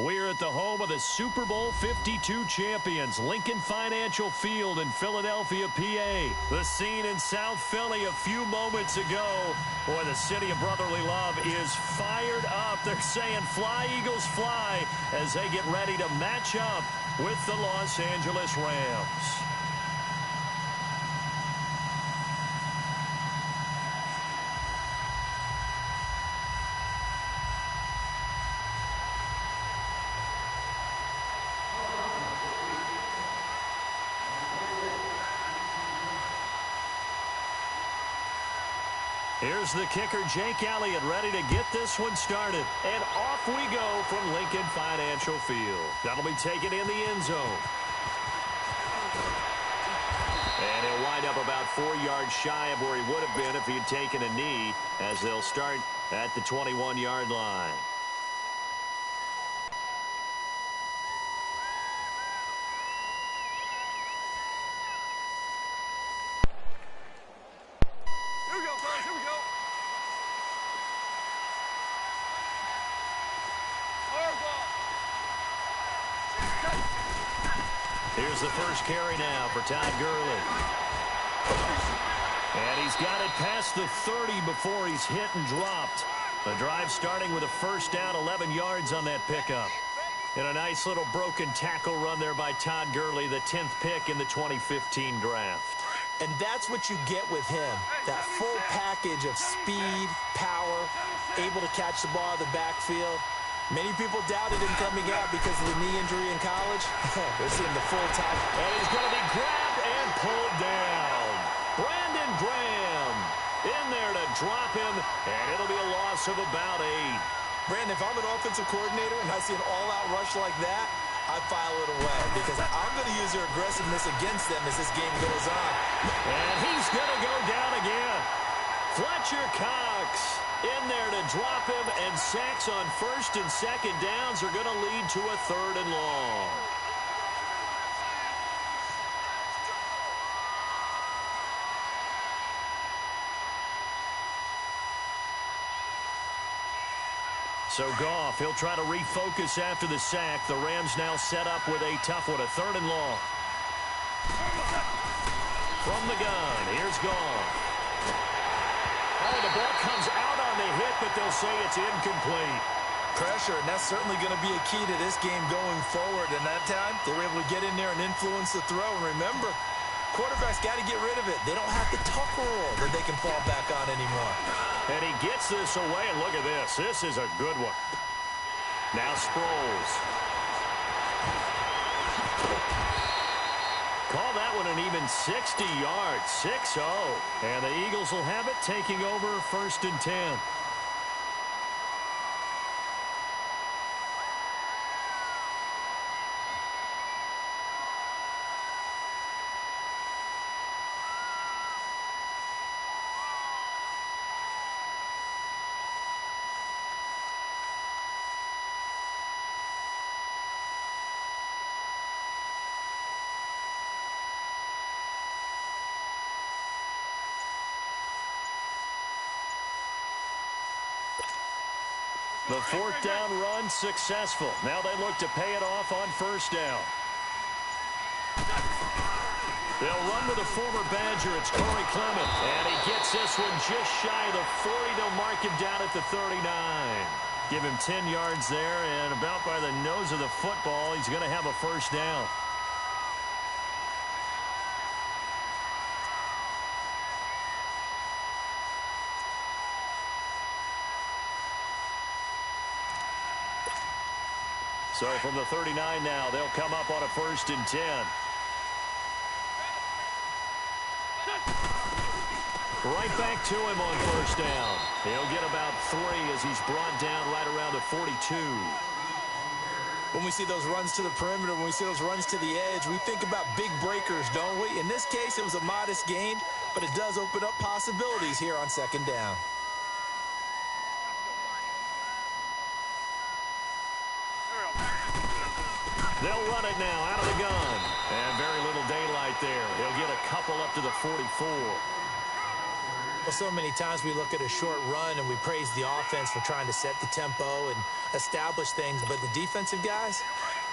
We're at the home of the Super Bowl 52 champions, Lincoln Financial Field in Philadelphia, PA. The scene in South Philly a few moments ago. Boy, the city of brotherly love is fired up. They're saying, "Fly, Eagles, fly," as they get ready to match up with the Los Angeles Rams. Here's the kicker, Jake Elliott, ready to get this one started. And off we go from Lincoln Financial Field. That'll be taken in the end zone. And he'll wind up about 4 yards shy of where he would have been if he had taken a knee, as they'll start at the 21-yard line. Here's the first carry now for Todd Gurley. And he's got it past the 30 before he's hit and dropped. The drive starting with a first down, 11 yards on that pickup. And a nice little broken tackle run there by Todd Gurley, the 10th pick in the 2015 draft. And that's what you get with him, that full package of speed, power, able to catch the ball in the backfield. Many people doubted him coming out because of the knee injury in college. They're seeing the full tackle. And he's going to be grabbed and pulled down. Brandon Graham in there to drop him, and it'll be a loss of about 8. Brandon, if I'm an offensive coordinator and I see an all-out rush like that, I file it away because I'm going to use their aggressiveness against them as this game goes on. And he's going to go down again. Fletcher Cox in there to drop him, and sacks on first and second downs are going to lead to a 3rd and long. So Goff, he'll try to refocus after the sack. The Rams now set up with a tough one, a 3rd and long. From the gun, here's Goff. Oh, the ball comes out on the hit, but they'll say it's incomplete. Pressure, and that's certainly going to be a key to this game going forward. And that time, they were able to get in there and influence the throw. And remember, quarterbacks got to get rid of it. They don't have the tuck rule that they can fall back on anymore. And he gets this away, and look at this. This is a good one. Now Sproles. Call that one an even 60 yards, 6-0. And the Eagles will have it, taking over 1st and 10. The 4th down run successful. Now they look to pay it off on 1st down. They'll run with a former Badger. It's Corey Clement. And he gets this one just shy of the 40. They'll mark him down at the 39. Give him 10 yards there, and about by the nose of the football, he's going to have a 1st down. So from the 39 now, they'll come up on a 1st and 10. Right back to him on 1st down. He'll get about 3 as he's brought down right around the 42. When we see those runs to the perimeter, when we see those runs to the edge, we think about big breakers, don't we? In this case, it was a modest gain, but it does open up possibilities here on 2nd down. They'll run it now out of the gun. And very little daylight there. He'll get a couple up to the 44. Well, so many times we look at a short run and we praise the offense for trying to set the tempo and establish things, but the defensive guys,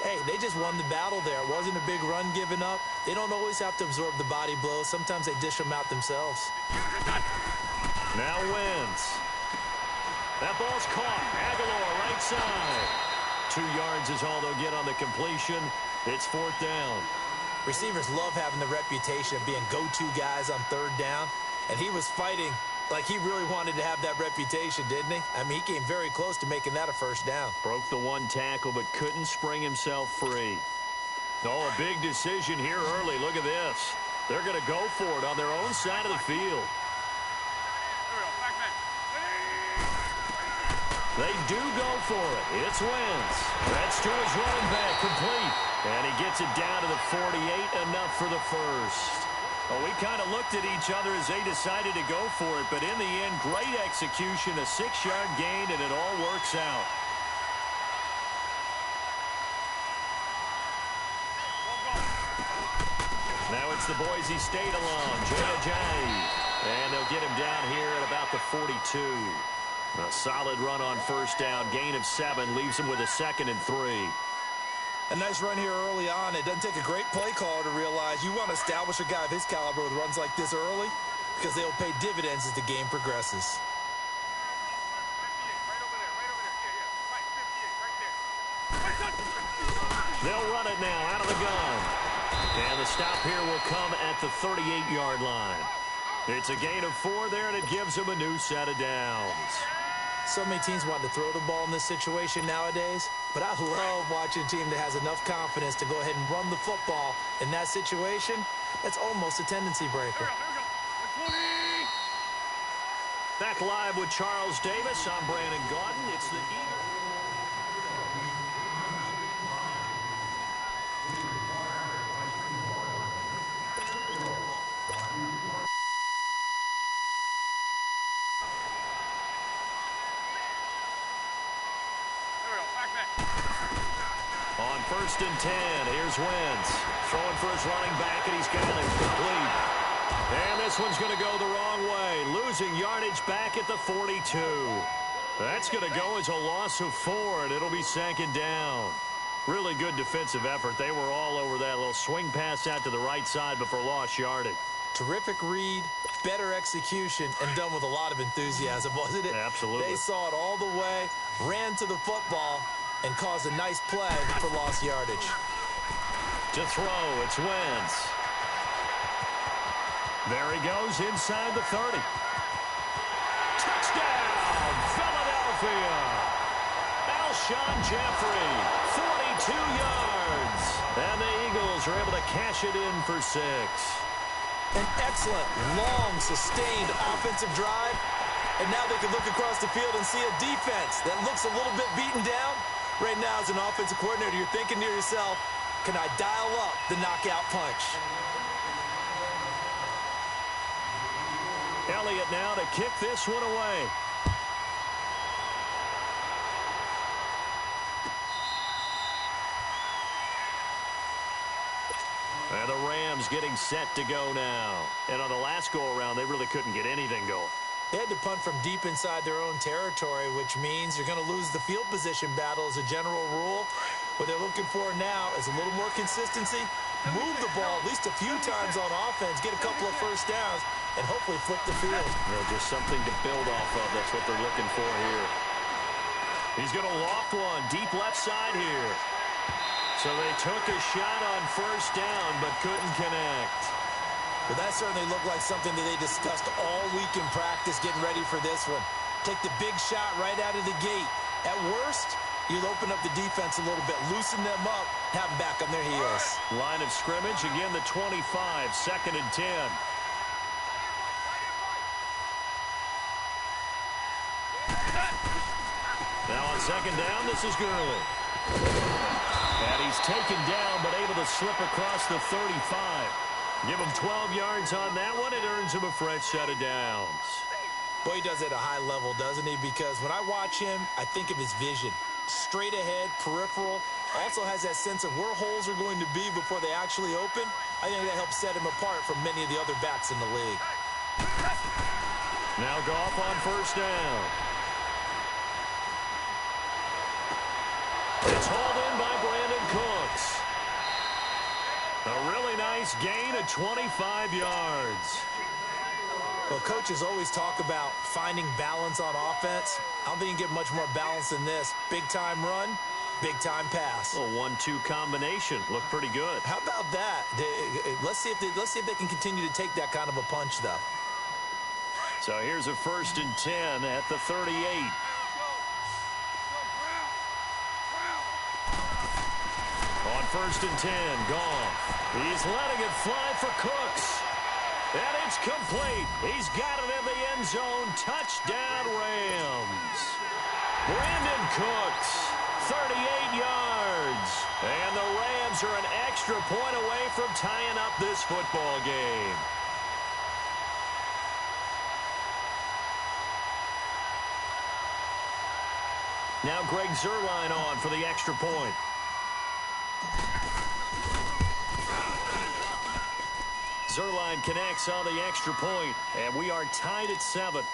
hey, they just won the battle there. It wasn't a big run given up. They don't always have to absorb the body blows. Sometimes they dish them out themselves. Now Wentz. That ball's caught. Aguilar right side. 2 yards is all they'll get on the completion. It's 4th down. Receivers love having the reputation of being go-to guys on 3rd down. And he was fighting like he really wanted to have that reputation, didn't he? I mean, he came very close to making that a 1st down. Broke the 1 tackle, but couldn't spring himself free. Oh, a big decision here early. Look at this. They're going to go for it on their own side of the field. They do go for it. It's Wentz. That's to his running back, complete. And he gets it down to the 48, enough for the first. Well, we kind of looked at each other as they decided to go for it, but in the end, great execution, a 6-yard gain, and it all works out. Now it's the Boise State alum, Jay. And they'll get him down here at about the 42. A solid run on 1st down, gain of 7, leaves him with a 2nd and 3. A nice run here early on. It doesn't take a great play caller to realize you want to establish a guy of his caliber with runs like this early because they'll pay dividends as the game progresses. They'll run it now out of the gun. And the stop here will come at the 38-yard line. It's a gain of 4 there, and it gives them a new set of downs. So many teams want to throw the ball in this situation nowadays, but I love watching a team that has enough confidence to go ahead and run the football in that situation. That's almost a tendency breaker. Back live with Charles Davis. I'm Brandon Gaudin. It's the Eagles. On 1st and 10, here's Wentz. Throwing for his running back, and he's got it complete. And this one's going to go the wrong way. Losing yardage back at the 42. That's going to go as a loss of 4, and it'll be 2nd down. Really good defensive effort. They were all over that little swing pass out to the right side before lost yardage. Terrific read, better execution, and done with a lot of enthusiasm, wasn't it? Absolutely. They saw it all the way, ran to the football, and caused a nice play for lost yardage. To throw, it's Wentz. There he goes inside the 30. Touchdown, Philadelphia. Alshon Jeffrey, 42 yards. And the Eagles are able to cash it in for 6. An excellent, long, sustained offensive drive. And now they can look across the field and see a defense that looks a little bit beaten down. Right now, as an offensive coordinator, you're thinking to yourself, can I dial up the knockout punch? Elliott now to kick this one away. And the Rams getting set to go now. And on the last go-around, they really couldn't get anything going. They had to punt from deep inside their own territory, which means you're going to lose the field position battle as a general rule. What they're looking for now is a little more consistency, move the ball at least a few times on offense, get a couple of 1st downs, and hopefully flip the field. Just something to build off of. That's what they're looking for here. He's going to loft one deep left side here. So they took a shot on 1st down, but couldn't connect. Well, that certainly looked like something that they discussed all week in practice getting ready for this one. Take the big shot right out of the gate. At worst, you'll open up the defense a little bit, loosen them up, have them back on their heels. Line of scrimmage, again the 25, 2nd and 10. Now on 2nd down, this is Gurley. And he's taken down, but able to slip across the 35. Give him 12 yards on that one. It earns him a fresh set of downs. Boy, he does it at a high level, doesn't he? Because when I watch him, I think of his vision. Straight ahead, peripheral. Also has that sense of where holes are going to be before they actually open. I think that helps set him apart from many of the other backs in the league. Now Goff on first down. It's hauled in by Brandon Cooks. A really nice gain of 25 yards. Well, coaches always talk about finding balance on offense. I don't think you can get much more balance than this. Big-time run, big-time pass. A 1-2 combination. Looked pretty good. How about that? Let's see if they can continue to take that kind of a punch, though. So here's a 1st and 10 at the 38. On 1st and 10, Goff. He's letting it fly for Cooks. And it's complete. He's got it in the end zone. Touchdown, Rams. Brandon Cooks, 38 yards. And the Rams are an extra point away from tying up this football game. Now Greg Zuerlein on for the extra point. Zuerlein connects on the extra point, and we are tied at 7.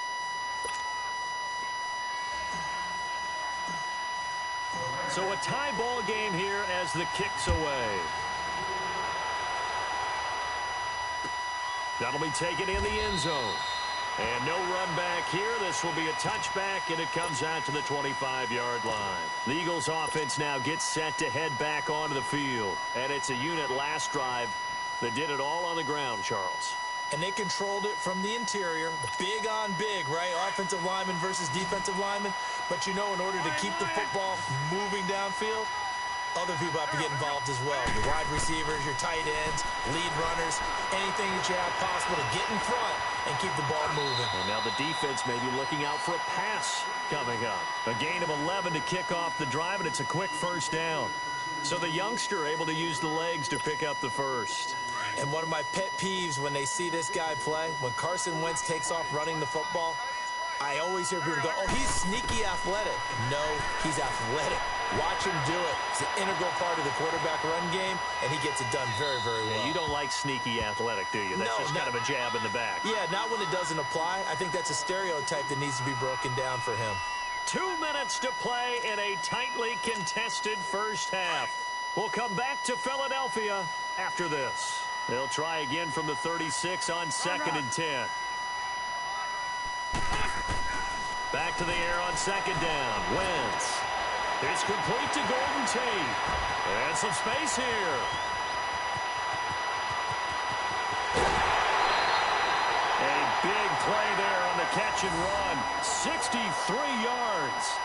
So a tie ball game here as the kick's away. That'll be taken in the end zone. And no run back here. This will be a touchback, and it comes out to the 25-yard line. The Eagles offense now gets set to head back onto the field. And it's a unit last drive that did it all on the ground, Charles. And they controlled it from the interior. Big on big, right? Offensive lineman versus defensive lineman. But you know, in order to keep the football moving downfield, other people have to get involved as well. Your wide receivers, your tight ends, lead runners, anything that you have possible to get in front and keep the ball moving. And now the defense may be looking out for a pass coming up. A gain of 11 to kick off the drive, and it's a quick first down. So the youngster able to use the legs to pick up the first. And one of my pet peeves when they see this guy play, when Carson Wentz takes off running the football, I always hear people go, oh, he's sneaky athletic. No, he's athletic. Watch him do it. It's an integral part of the quarterback run game, and he gets it done very, very well. Yeah, you don't like sneaky athletic, do you? That's just kind of a jab in the back. Yeah, not when it doesn't apply. I think that's a stereotype that needs to be broken down for him. 2 minutes to play in a tightly contested first half. We'll come back to Philadelphia after this. They'll try again from the 36 on 2nd and 10. Back to the air on 2nd down. Wentz. It's complete to Golden Tate. And some space here. A big play there on the catch and run. 63 yards.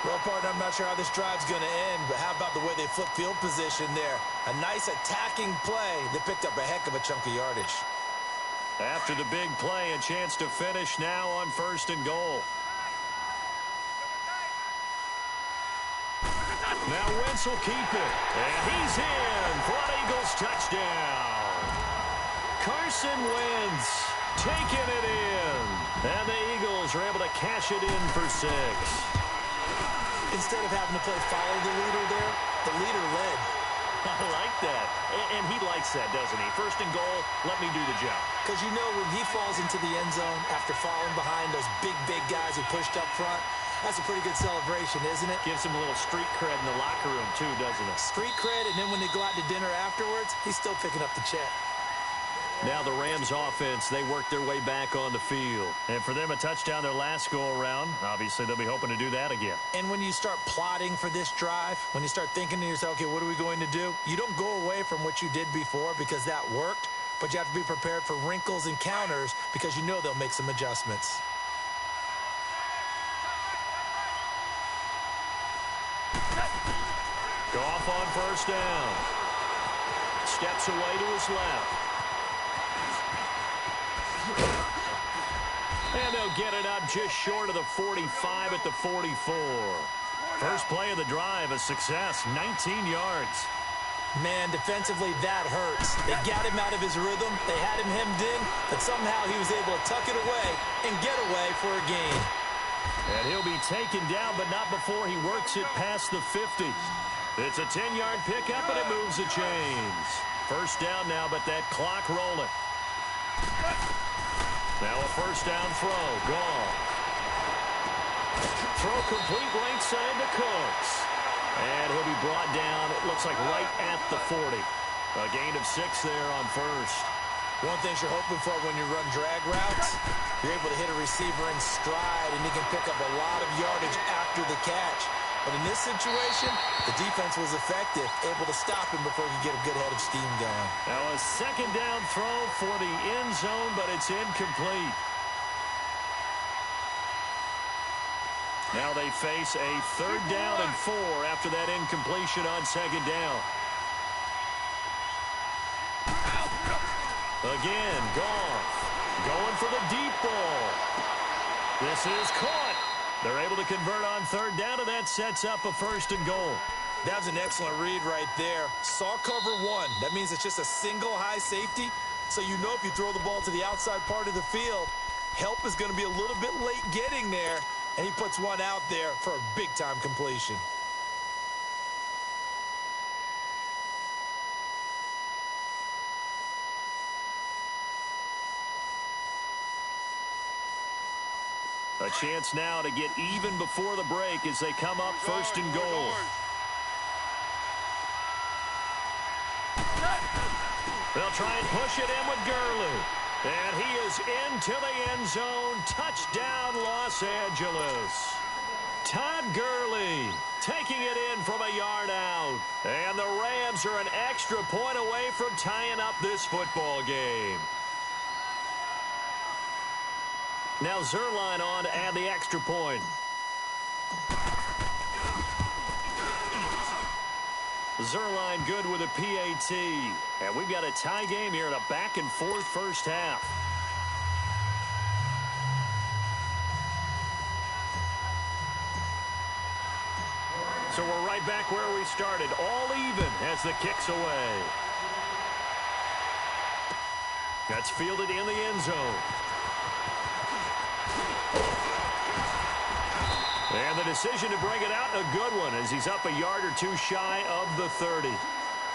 Well, partner, I'm not sure how this drive's going to end, but how about the way they flip field position there? A nice attacking play that picked up a heck of a chunk of yardage. After the big play, a chance to finish now on 1st and goal. Now Wentz will keep it. And he's in for an Eagles touchdown. Carson Wentz taking it in. And the Eagles are able to cash it in for 6. Instead of having to play follow the leader there, the leader led. I like that. And he likes that, doesn't he? 1st and goal, let me do the job. Because you know when he falls into the end zone after falling behind those big guys who pushed up front, that's a pretty good celebration, isn't it? Gives him a little street cred in the locker room, too, doesn't it? Street cred, and then when they go out to dinner afterwards, he's still picking up the check. Now the Rams offense, they work their way back on the field. And for them, a touchdown their last go-around. Obviously, they'll be hoping to do that again. And when you start plotting for this drive, when you start thinking to yourself, okay, what are we going to do? You don't go away from what you did before because that worked, but you have to be prepared for wrinkles and counters because you know they'll make some adjustments. Goff on 1st down. Steps away to his left. And they'll get it up just short of the 45 at the 44. First play of the drive, a success, 19 yards. Man, defensively, that hurts. They got him out of his rhythm. They had him hemmed in, but somehow he was able to tuck it away and get away for a gain. And he'll be taken down, but not before he works it past the 50. It's a 10-yard pickup, and it moves the chains. First down now, but that clock rolling. Now a first down throw. Gone. Throw complete right side to Cooks. And he'll be brought down, it looks like right at the 40. A gain of 6 there on first. One thing you're hoping for when you run drag routes, you're able to hit a receiver in stride, and he can pick up a lot of yardage after the catch. But in this situation, the defense was effective, able to stop him before he could get a good head of steam going. Now a second down throw for the end zone, but it's incomplete. Now they face a 3rd down and 4 after that incompletion on second down. Again, Goff going for the deep ball. This is caught. They're able to convert on 3rd down, and that sets up a 1st and goal. That was an excellent read right there. Saw cover 1. That means it's just a single high safety. So you know if you throw the ball to the outside part of the field, help is going to be a little bit late getting there. And he puts one out there for a big-time completion. A chance now to get even before the break as they come up 1st and goal. They'll try and push it in with Gurley. And he is into the end zone. Touchdown, Los Angeles. Todd Gurley taking it in from a yard out. And the Rams are an extra point away from tying up this football game. Now Zerline on to add the extra point. Zerline good with a PAT. And we've got a tie game here in a back-and-forth first half. So we're right back where we started. All even as the kick's away. That's fielded in the end zone. And the decision to bring it out, a good one, as he's up a yard or two shy of the 30.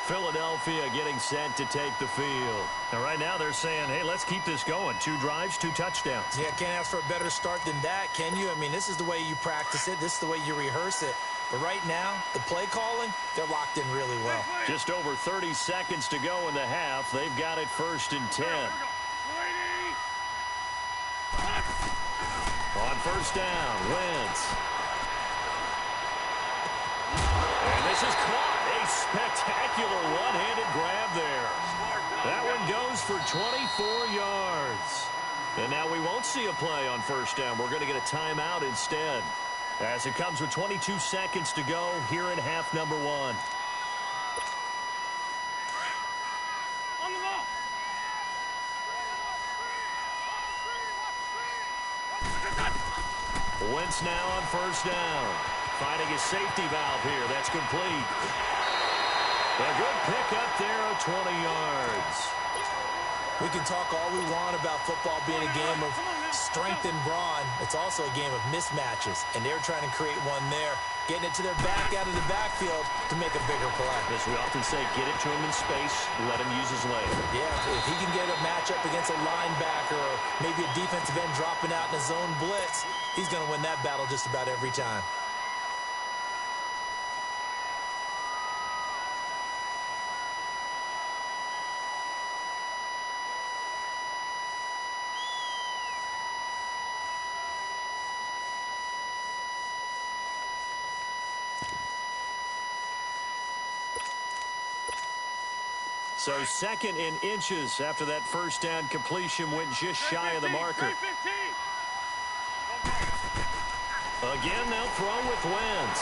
Philadelphia getting set to take the field. And right now they're saying, hey, let's keep this going. 2 drives, 2 touchdowns. Yeah, can't ask for a better start than that, can you? I mean, this is the way you practice it. This is the way you rehearse it. But right now, the play calling, they're locked in really well. Just over 30 seconds to go in the half. They've got it 1st and 10. On 1st down, Wentz. And this is caught. A spectacular one-handed grab there. That one goes for 24 yards. And now we won't see a play on 1st down. We're going to get a timeout instead. As it comes with 22 seconds to go here in half number 1. Wentz now on 1st down. Finding his safety valve here. That's complete. A good pick up there of 20 yards. We can talk all we want about football being a game of strength and brawn. It's also a game of mismatches, and they're trying to create one there, getting it to their back out of the backfield to make a bigger play. As we often say, get it to him in space, let him use his leg. Yeah, if he can get a matchup against a linebacker or maybe a defensive end dropping out in a zone blitz, he's going to win that battle just about every time. So 2nd in inches after that 1st down completion went just shy of the marker. Again, they'll throw with Wentz.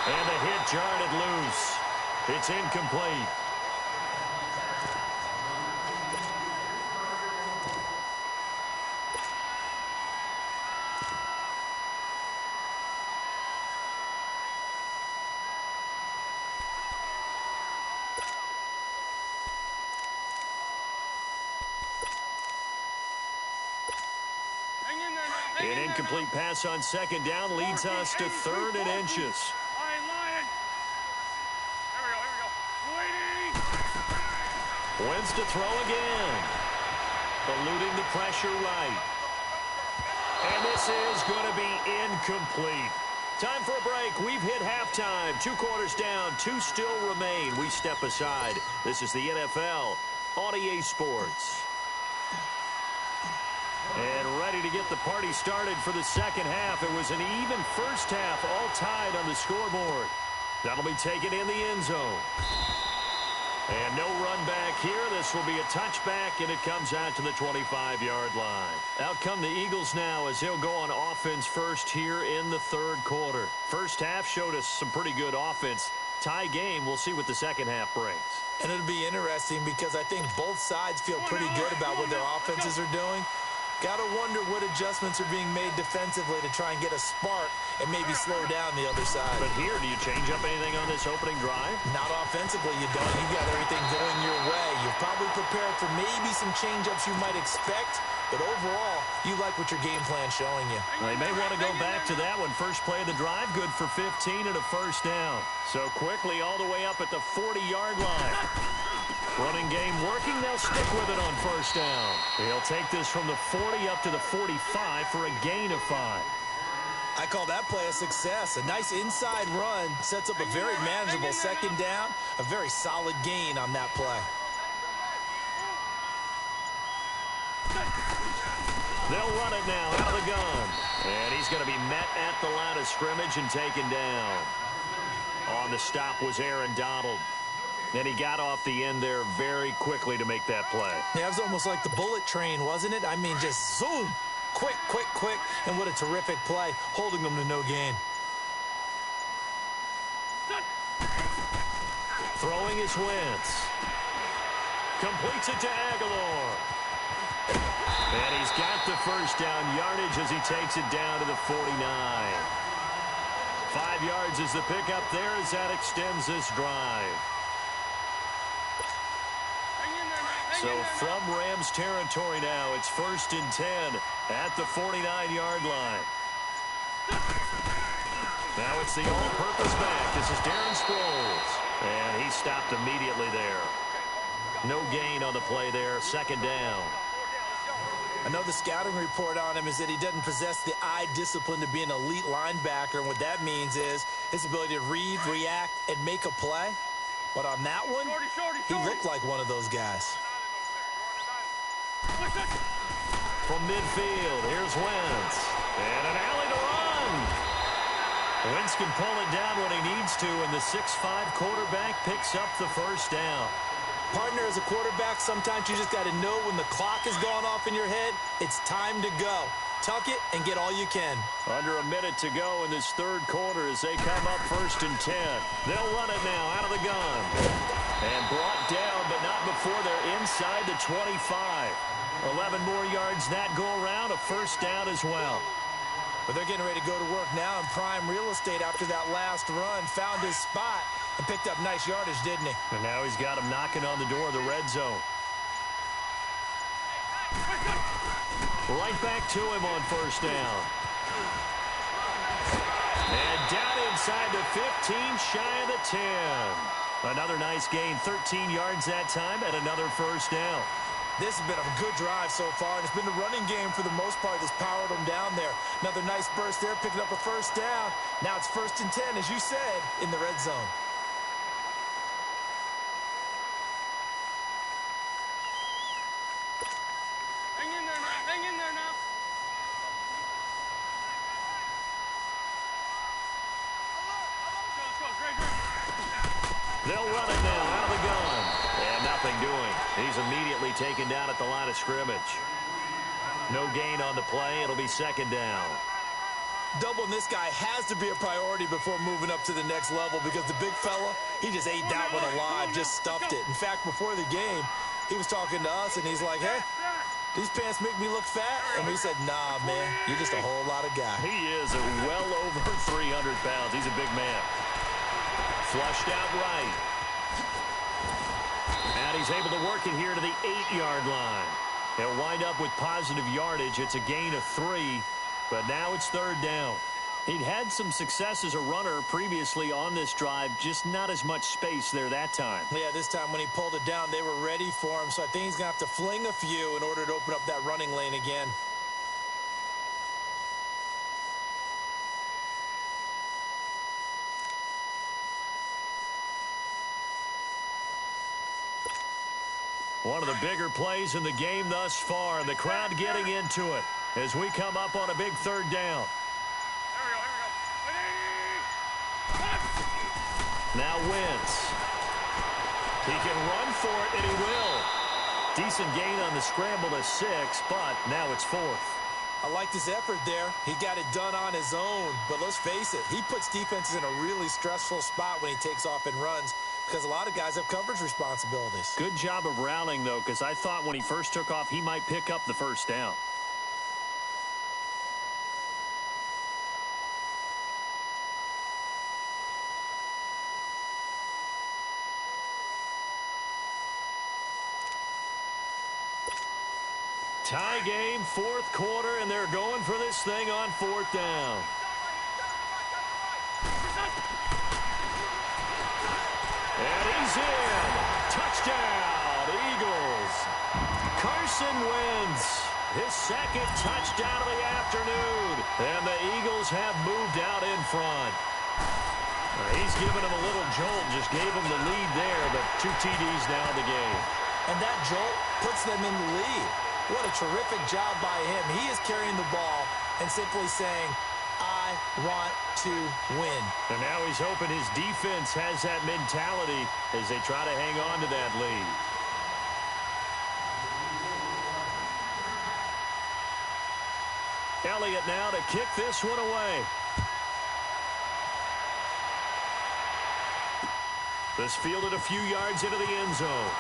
And the hit jarred it loose. It's incomplete. An incomplete pass on 2nd down leads us to 3rd and inches. Wentz to throw again. Eluding the pressure right. And this is going to be incomplete. Time for a break. We've hit halftime. 2 quarters down. 2 still remain. We step aside. This is the NFL on EA Sports. And ready to get the party started for the second half. It was an even first half, all tied on the scoreboard. That'll be taken in the end zone. And no run back here. This will be a touchback, and it comes out to the 25-yard line. Out come the Eagles now as they'll go on offense first here in the third quarter. First half showed us some pretty good offense. Tie game. We'll see what the second half brings. And it'll be interesting because I think both sides feel pretty good about what their offenses are doing. Got to wonder what adjustments are being made defensively to try and get a spark and maybe slow down the other side. But here, do you change up anything on this opening drive? Not offensively, you don't. You got everything going your way. You're probably prepared for maybe some change-ups you might expect, but overall, you like what your game plan's showing you. They may want to go back to that one. First play of the drive, good for 15 and a first down. So quickly all the way up at the 40-yard line. Running game working. They'll stick with it on first down. He'll take this from the 40 up to the 45 for a gain of 5. I call that play a success. A nice inside run sets up a very manageable second down. A very solid gain on that play. They'll run it now out of the gun. And he's going to be met at the line of scrimmage and taken down. On the stop was Aaron Donald. And he got off the end there very quickly to make that play. Yeah, it was almost like the bullet train, wasn't it? I mean, just zoom. Quick, quick, quick. And what a terrific play, holding them to no gain. Throwing is Wentz. Completes it to Aguilar. And he's got the first down yardage as he takes it down to the 49. 5 yards is the pickup there as that extends this drive. So from Rams territory now, it's 1st and 10 at the 49-yard line. Now it's the all-purpose back. This is Darren Sproles. And he stopped immediately there. No gain on the play there. Second down. I know the scouting report on him is that he doesn't possess the eye discipline to be an elite linebacker. And what that means is his ability to read, react, and make a play. But on that one, he looked like one of those guys. From midfield, here's Wentz. And an alley to run. Wentz can pull it down when he needs to, and the 6'5" quarterback picks up the first down. Partner, as a quarterback, sometimes you just got to know when the clock has gone off in your head, it's time to go. Tuck it and get all you can. Under a minute to go in this third quarter as they come up 1st and 10. They'll run it now out of the gun. And brought down, but not before they're inside the 25. 11 more yards that go around, a first down as well. But they're getting ready to go to work now in prime real estate after that last run. Found his spot and picked up nice yardage, didn't he? And now he's got him knocking on the door of the red zone. Right back to him on first down. And down inside the 15, shy of the 10. Another nice gain, 13 yards that time, and another first down. This has been a good drive so far, and it's been the running game for the most part that's powered them down there. Another nice burst there, picking up a first down. Now it's 1st and 10, as you said, in the red zone. Hang in there now. Hang in there now. They'll run it now out of the gun. And nothing doing. He's immediately taken down at the line of scrimmage. No gain on the play. It'll be second down. Doubling this guy has to be a priority before moving up to the next level because the big fella, he just ate that one alive, just stuffed it. In fact, before the game, he was talking to us, and he's like, hey, these pants make me look fat? And we said, nah, man, you're just a whole lot of guy. He is well over 300 pounds. He's a big man. Flushed out right. And he's able to work it here to the 8-yard line. He'll wind up with positive yardage. It's a gain of 3, but now it's third down. He'd had some success as a runner previously on this drive, just not as much space there that time. Yeah, this time when he pulled it down, they were ready for him, so I think he's going to have to fling a few in order to open up that running lane again. One of the bigger plays in the game thus far, and the crowd getting into it as we come up on a big third down. Now Wentz. He can run for it, and he will. Decent gain on the scramble to 6, but now it's 4th. I liked his effort there. He got it done on his own, but let's face it, he puts defenses in a really stressful spot when he takes off and runs because a lot of guys have coverage responsibilities. Good job of rallying, though, because I thought when he first took off, he might pick up the first down. Tie game, 4th quarter, and they're going for this thing on 4th down. And he's in. Touchdown, Eagles. Carson Wentz, his 2nd touchdown of the afternoon. And the Eagles have moved out in front. He's given him a little jolt, just gave him the lead there, but 2 TDs now in the game. And that jolt puts them in the lead. What a terrific job by him. He is carrying the ball and simply saying, I want to win. And now he's hoping his defense has that mentality as they try to hang on to that lead. Elliott now to kick this one away. This fielded a few yards into the end zone.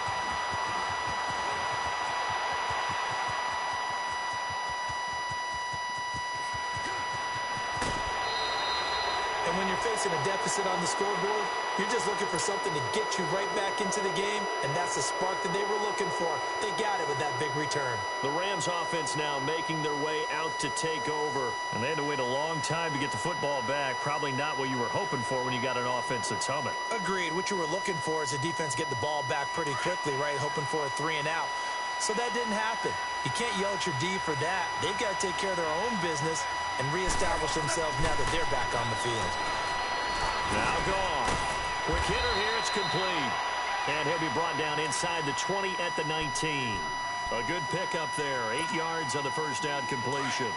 When you're facing a deficit on the scoreboard, you're just looking for something to get you right back into the game, and that's the spark that they were looking for. They got it with that big return. The Rams offense now making their way out to take over, and they had to wait a long time to get the football back. Probably not what you were hoping for when you got an offense that's humming. Agreed. What you were looking for is a defense get the ball back pretty quickly, right? Hoping for a 3 and out. So that didn't happen. You can't yell at your D for that. They've got to take care of their own business and reestablish themselves now that they're back on the field. Now gone. Quick hitter here. It's complete. And he'll be brought down inside the 20 at the 19. A good pickup there. 8 yards on the first down completion.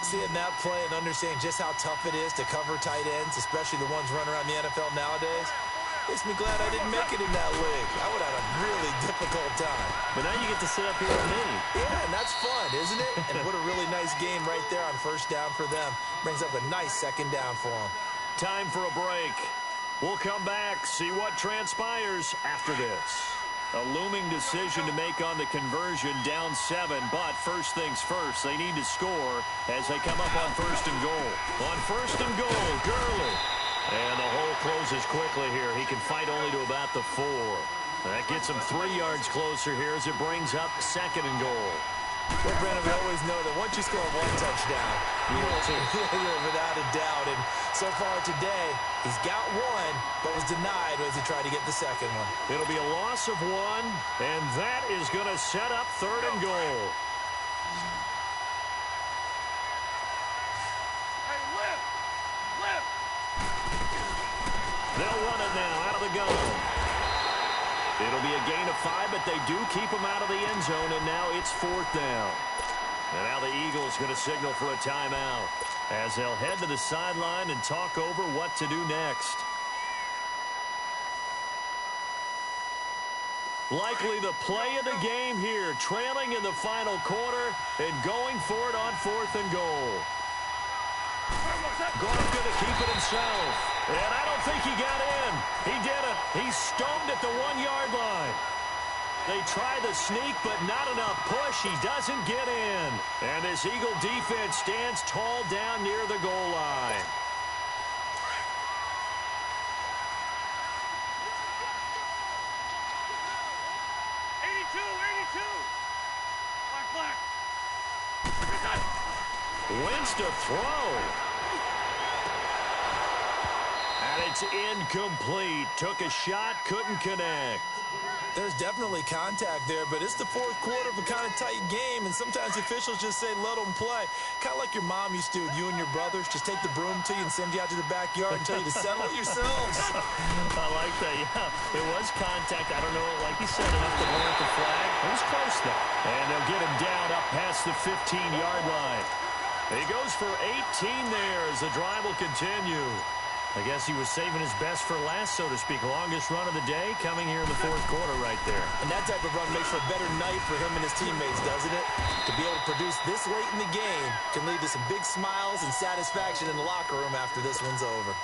Seeing that play and understanding just how tough it is to cover tight ends, especially the ones running around the NFL nowadays, makes me glad I didn't make it in that league. I would have had a really difficult time. But now you get to sit up here with me. Yeah, and that's fun, isn't it? And what a really nice game right there on first down for them. Brings up a nice 2nd down for them. Time for a break. We'll come back, see what transpires after this. A looming decision to make on the conversion, down 7, but first things first, they need to score as they come up on 1st and goal. On 1st and goal, Gurley. And the hole closes quickly here. He can fight only to about the 4. That gets him 3 yards closer here as it brings up 2nd and goal. Well, Brandon, we always know that once you score 1 touchdown, you're without a doubt. And so far today, he's got 1, but was denied as he tried to get the 2nd one. It'll be a loss of 1, and that is going to set up 3rd and goal. Hey, lift! Lift! They'll run it now out of the gun. It'll be a gain of 5, but they do keep him out of the end zone, and now it's 4th down. And now the Eagles going to signal for a timeout as they'll head to the sideline and talk over what to do next. Likely the play of the game here, trailing in the final quarter and going for it on 4th and goal. Goff going to keep it himself. And I don't think he got in. He didn't. He's stoned at the 1-yard line. They try the sneak, but not enough push. He doesn't get in. And this Eagle defense stands tall down near the goal line. Wentz to throw. It's incomplete. Took a shot, couldn't connect. There's definitely contact there, but it's the fourth quarter of a kind of tight game, and sometimes officials just say let them play. Kind of like your mom used to, you and your brothers just take the broom to you and send you out to the backyard and tell you to settle it yourselves. I like that, yeah. It was contact. I don't know, like you said, enough to warrant the flag. It was close, though. And they'll get him down up past the 15-yard line. He goes for 18 there as the drive will continue. I guess he was saving his best for last, so to speak. Longest run of the day coming here in the fourth quarter right there. And that type of run makes for a better night for him and his teammates, doesn't it? To be able to produce this late in the game can lead to some big smiles and satisfaction in the locker room after this one's over.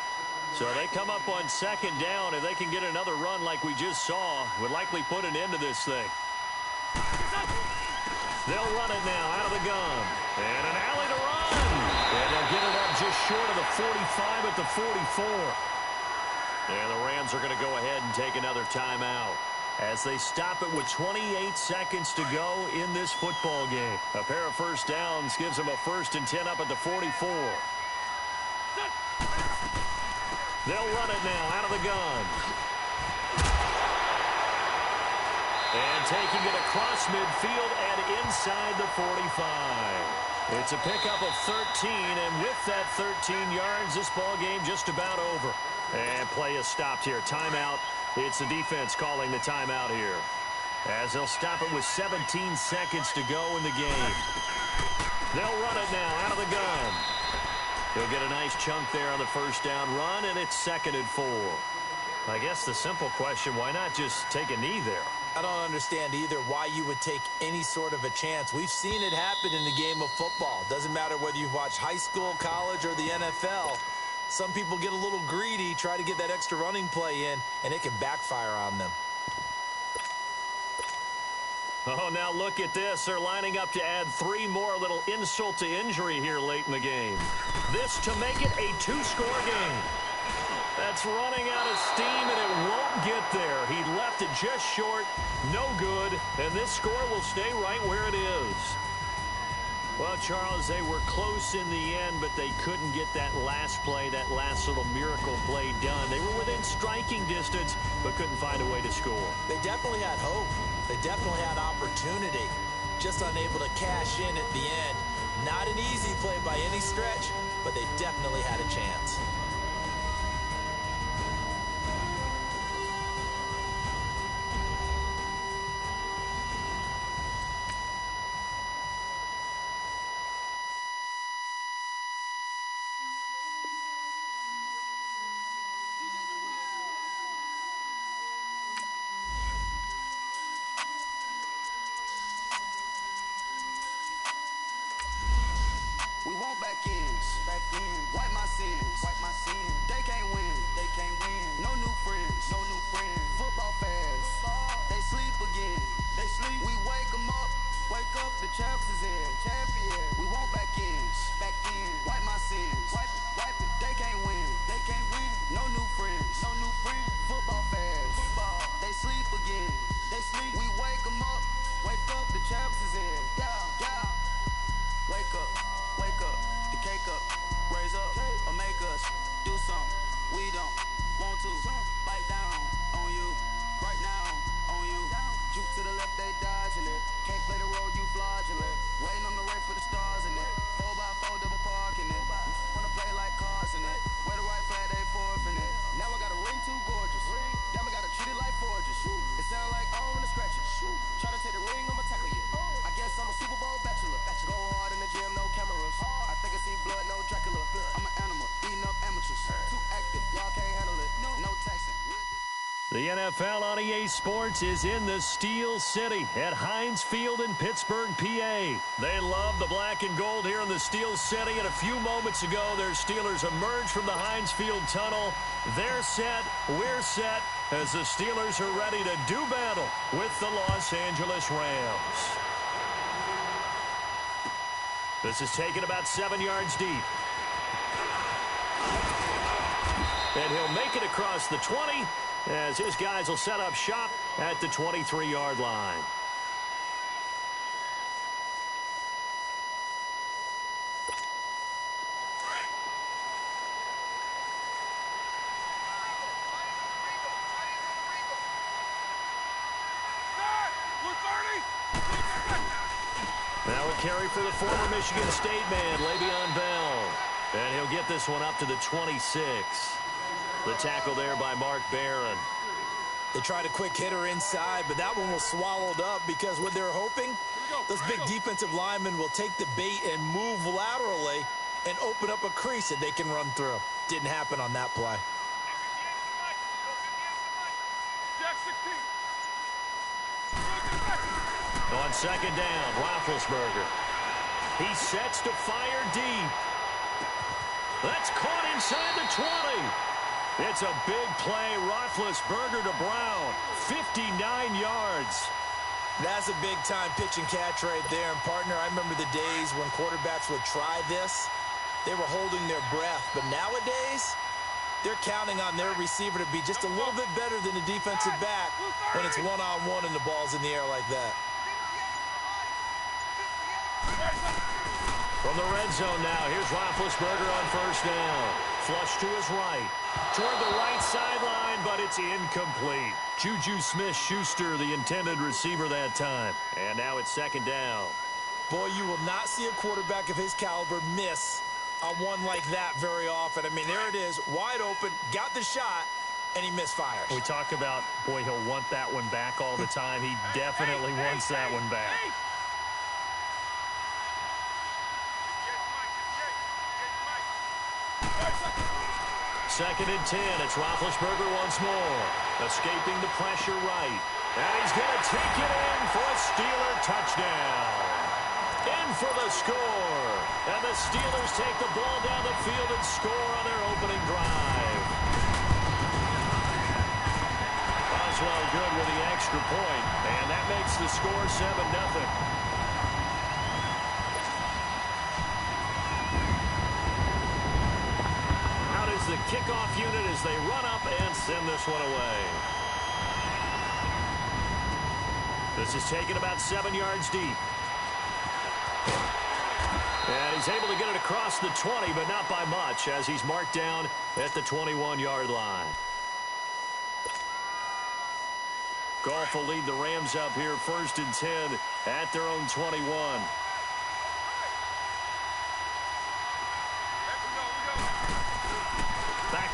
So they come up on second down. If they can get another run like we just saw, would likely put an end to this thing. They'll run it now out of the gun. And an alley to run. And they'll get it up just short of the 45 at the 44. And the Rams are going to go ahead and take another timeout as they stop it with 28 seconds to go in this football game. A pair of first downs gives them a 1st and 10 up at the 44. They'll run it now out of the gun. And taking it across midfield and inside the 45. It's a pickup of 13, and with that 13 yards, this ball game just about over. And play is stopped here. Timeout. It's the defense calling the timeout here, as they'll stop it with 17 seconds to go in the game. They'll run it now out of the gun. He'll get a nice chunk there on the first down run, and it's 2nd and 4. I guess the simple question, why not just take a knee there? I don't understand either why you would take any sort of a chance. We've seen it happen in the game of football. Doesn't matter whether you've watched high school, college, or the NFL. Some people get a little greedy, try to get that extra running play in, and it can backfire on them. Oh, now look at this. They're lining up to add 3 more, little insult to injury here late in the game. This to make it a 2-score game. That's running out of steam, and it won't get there. He left it just short, no good, and this score will stay right where it is. Well, Charles, they were close in the end, but they couldn't get that last play, that last little miracle play done. They were within striking distance, but couldn't find a way to score. They definitely had hope. They definitely had opportunity. Just unable to cash in at the end. Not an easy play by any stretch, but they definitely had a chance. We want back ends, wipe my sins, They can't win, No new friends, Football fans, they sleep again, We wake them up, the champs is in, We want back ends, wipe my sins, They can't win, No new friends, Football fans, they sleep again, We wake them up, the champs is in, yeah. Wake up, the cake up, raise up, or make us do something we don't want to. Bite down on you, right now on you. Juke to the left, they dodging it. Can't play the role, you fraudulent. Waiting on the race for the stars in it. 4x4 double parking it. Wanna play like cars in it. Wear the white flag, they forfeit it. Now I got a ring too gorgeous. Damn, I gotta treat it like forges. It sound like I don't wanna scratch it. Try to take the ring, I'ma tackle you. I guess I'm a Super Bowl bachelor. Go hard in the gym, no cameras. I think I see blood, no Dracula. I'm an animal, eating up amateurs. Too active, y'all can't handle it. No taxing. The NFL on EA Sports is in the Steel City at Heinz Field in Pittsburgh, PA. They love the black and gold here in the Steel City, and a few moments ago, their Steelers emerged from the Heinz Field tunnel. They're set, we're set, as the Steelers are ready to do battle with the Los Angeles Rams. This is taken about 7 yards deep. And he'll make it across the 20, as his guys will set up shop at the 23-yard line. Now a carry for the former Michigan State man, Le'Veon Bell. And he'll get this one up to the 26. The tackle there by Mark Barron. They tried a quick hitter inside, but that one was swallowed up because what they're hoping, those big defensive linemen will take the bait and move laterally and open up a crease that they can run through. Didn't happen on that play. On second down, Roethlisberger. He sets to fire deep. That's caught inside the 20. It's a big play. Roethlisberger to Brown. 59 yards. That's a big-time pitch and catch right there. And, partner, I remember the days when quarterbacks would try this. They were holding their breath. But nowadays, they're counting on their receiver to be just a little bit better than the defensive back when it's one-on-one and the ball's in the air like that. From the red zone now, here's Roethlisberger on first down. Flush to his right. Toward the right sideline, but it's incomplete. Juju Smith-Schuster, the intended receiver that time. And now it's second down. Boy, you will not see a quarterback of his caliber miss on one like that very often. I mean, there it is, wide open, got the shot, and he misfires. We talk about, boy, he'll want that one back all the time. He definitely wants that one back. Second and 10. It's Roethlisberger once more. Escaping the pressure right. And he's going to take it in for a Steeler touchdown. In for the score. And the Steelers take the ball down the field and score on their opening drive. Oswald good with the extra point. And that makes the score 7-0. The kickoff unit as they run up and send this one away. This is taken about 7 yards deep. And he's able to get it across the 20, but not by much as he's marked down at the 21-yard line. Goff will lead the Rams up here first and 10 at their own 21.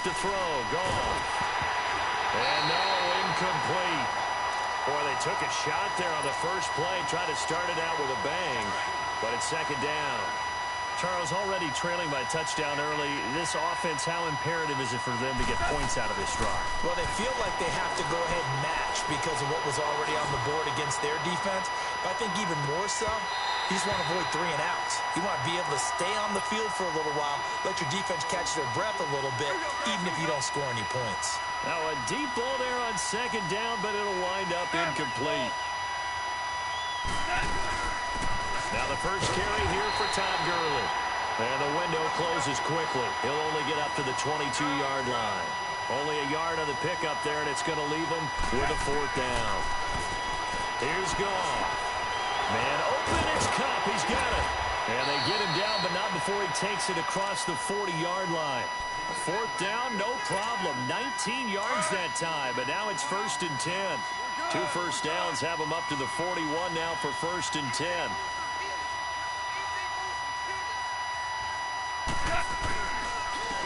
To throw, Goff. And no, incomplete. Boy, they took a shot there on the first play, tried to start it out with a bang, but it's second down. Charles, already trailing by a touchdown early. This offense, how imperative is it for them to get points out of this drive? Well, they feel like they have to go ahead and match because of what was already on the board against their defense. But I think even more so, you just want to avoid 3 and outs. You want to be able to stay on the field for a little while, let your defense catch their breath a little bit, even if you don't score any points. Now a deep ball there on second down, but it'll wind up incomplete. Now the first carry here for Todd Gurley. And the window closes quickly. He'll only get up to the 22-yard line. Only a yard on the pickup there, and it's going to leave him with a fourth down. Here's Goff. Man open, it's Cup. He's got it. And they get him down, but not before he takes it across the 40-yard line. Fourth down, no problem. 19 yards that time, but now it's first and 10. 2 first downs have him up to the 41 now for first and 10.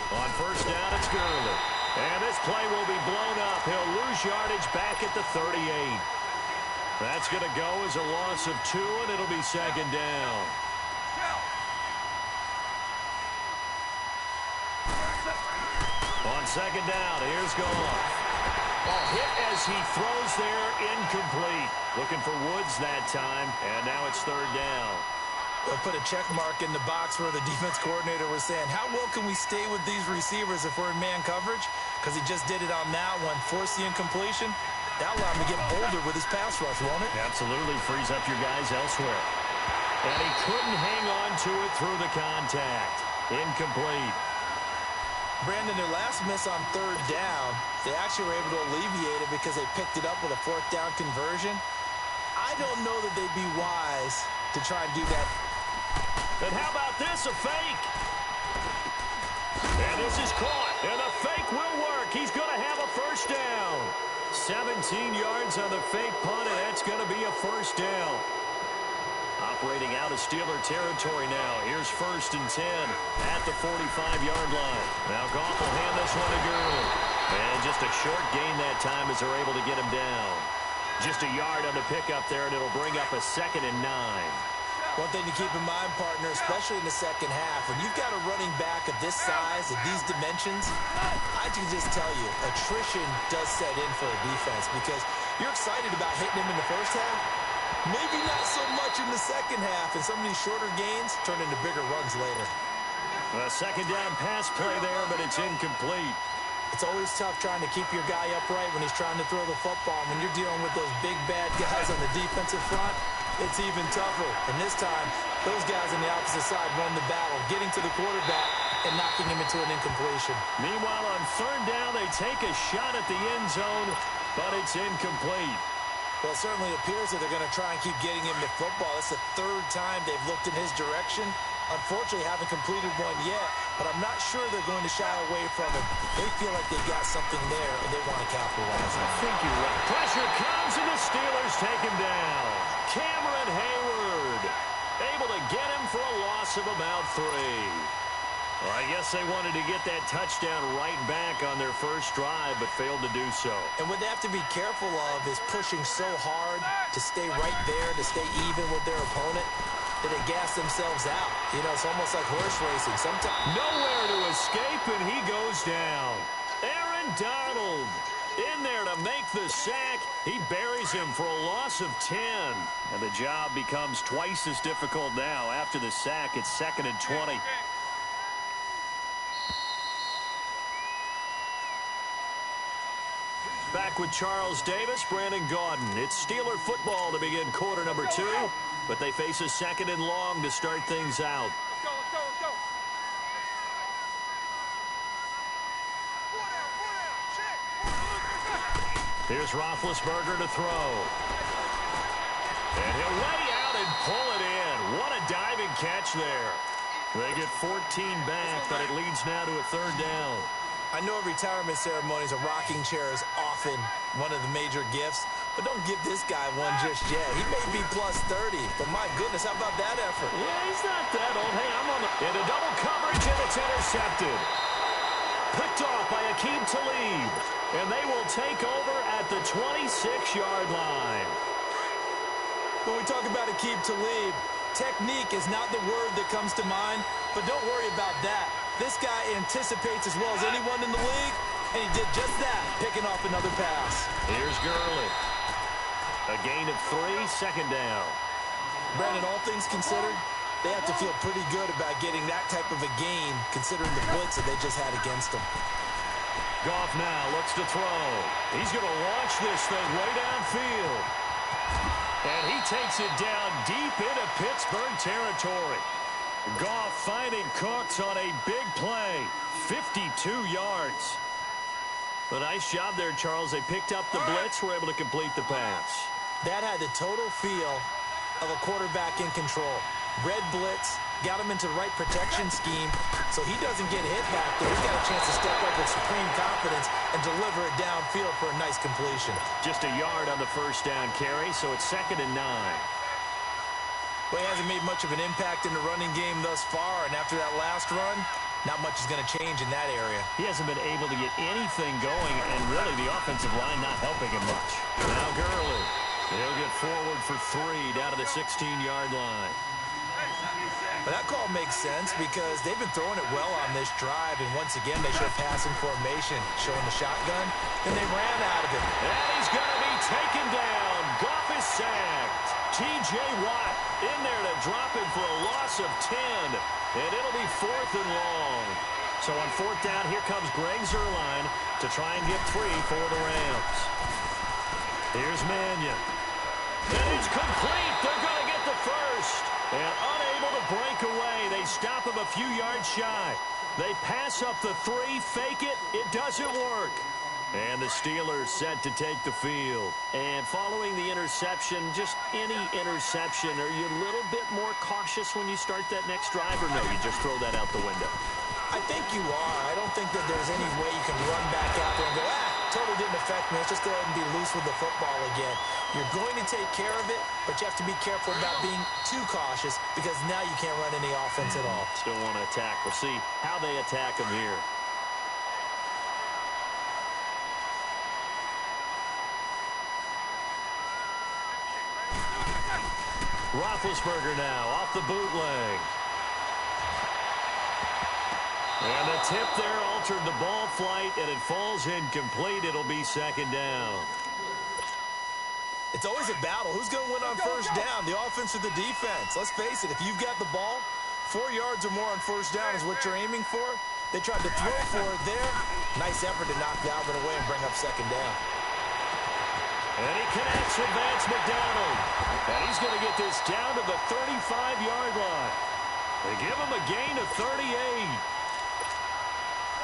On first down, it's Gurley. And this play will be blown up. He'll lose yardage back at the 38. That's going to go as a loss of 2, and it'll be second down. On second down, here's Goff. Hit as he throws there, incomplete. Looking for Woods that time, and now it's third down. They'll put a check mark in the box where the defense coordinator was saying, how well can we stay with these receivers if we're in man coverage? Because he just did it on that one, forced the incompletion. That'll allow him to get bolder with his pass rush, won't it? Absolutely, frees up your guys elsewhere. And he couldn't hang on to it through the contact. Incomplete. Brandon, their last miss on third down, they actually were able to alleviate it because they picked it up with a fourth down conversion. I don't know that they'd be wise to try and do that. And how about this, a fake? And this is caught, and the fake will work. He's going to have a first down. 17 yards on the fake punt, and that's going to be a first down. A operating out of Steeler territory now. Here's 1st and 10 at the 45-yard line. Now Goff will hand this one to Gurley. And just a short gain that time as they're able to get him down. Just a yard on the pickup there, and it'll bring up a 2nd and 9. One thing to keep in mind, partner, especially in the second half, when you've got a running back of this size, of these dimensions, I can just tell you, attrition does set in for a defense because you're excited about hitting him in the first half. Maybe not so much in the second half, and some of these shorter gains turn into bigger runs later. A 2nd down pass play there, but it's incomplete. It's always tough trying to keep your guy upright when he's trying to throw the football. When you're dealing with those big, bad guys on the defensive front, it's even tougher. And this time, those guys on the opposite side won the battle, getting to the quarterback and knocking him into an incompletion. Meanwhile, on 3rd down, they take a shot at the end zone, but it's incomplete. Well, it certainly appears that they're going to try and keep getting him the football. It's the 3rd time they've looked in his direction. Unfortunately, haven't completed one yet, but I'm not sure they're going to shy away from it. They feel like they got something there, and they want to capitalize on it. I think you're right. Pressure comes, and the Steelers take him down. Cameron Hayward able to get him for a loss of about 3. Well, I guess they wanted to get that touchdown right back on their first drive, but failed to do so. And what they have to be careful of is pushing so hard to stay right there, to stay even with their opponent, that they gas themselves out. You know, it's almost like horse racing. Sometimes nowhere to escape, and he goes down. Aaron Donald in there to make the sack. He buries him for a loss of 10. And the job becomes twice as difficult now. After the sack, it's 2nd and 20. Back with Charles Davis, Brandon Gaudin. It's Steeler football to begin quarter number 2, but they face a 2nd and long to start things out. Let's go, let's go, let's go. Here's Roethlisberger to throw. And he'll lay out and pull it in. What a diving catch there. They get 14 back, but it leads now to a 3rd down. I know retirement ceremonies, a rocking chair is often one of the major gifts, but don't give this guy one just yet. He may be plus 30, but my goodness, how about that effort? Yeah, he's not that old. Hey, I'm on the... Into double coverage, and it's intercepted. Picked off by Aqib Talib, and they will take over at the 26-yard line. When we talk about Aqib Talib, technique is not the word that comes to mind, but don't worry about that. This guy anticipates as well as anyone in the league, and he did just that, picking off another pass. Here's Gurley. A gain of 3, 2nd down. Brandon, all things considered, they have to feel pretty good about getting that type of a gain, considering the blitz that they just had against them. Goff now looks to throw. He's going to launch this thing way downfield. And he takes it down deep into Pittsburgh territory. Goff finding Cooks on a big play. 52 yards. A nice job there, Charles. They picked up the blitz, were able to complete the pass. That had the total feel of a quarterback in control. Red blitz, got him into the right protection scheme, so he doesn't get hit back there. He's got a chance to step up with supreme confidence and deliver it downfield for a nice completion. Just a yard on the 1st down carry, so it's 2nd and 9. Well, he hasn't made much of an impact in the running game thus far, and after that last run, not much is going to change in that area. He hasn't been able to get anything going, and really the offensive line not helping him much. Now Gurley. He'll get forward for 3 down to the 16-yard line. But that call makes sense because they've been throwing it well on this drive, and once again they show passing formation, showing the shotgun, and they ran out of it. And he's going to be taken down. Goff is sacked. T.J. Watt in there to drop him for a loss of 10, and it'll be 4th and long. So on 4th down, here comes Greg Zuerlein to try and get 3 for the Rams. Here's Mannion. And it's complete. They're going to get the first. And unable to break away. They stop him a few yards shy. They pass up the 3, fake it. It doesn't work. And the Steelers set to take the field. And following the interception, just any interception, are you a little bit more cautious when you start that next drive, or no, you just throw that out the window? I think you are. I don't think that there's any way you can run back out there and go, totally didn't affect me. Let's just go ahead and be loose with the football again. You're going to take care of it, but you have to be careful about being too cautious because now you can't run any offense at all. Still want to attack. We'll see how they attack him here. Roethlisberger now off the bootleg. And the tip there altered the ball flight, and it falls incomplete. It'll be second down. It's always a battle. Who's going to win on first down, the offense or the defense? Let's face it, if you've got the ball, 4 yards or more on first down is what you're aiming for. They tried to throw for it there. Nice effort to knock Dalvin away and bring up second down. And he connects with Vance McDonald. And he's going to get this down to the 35-yard line. They give him a gain of 38.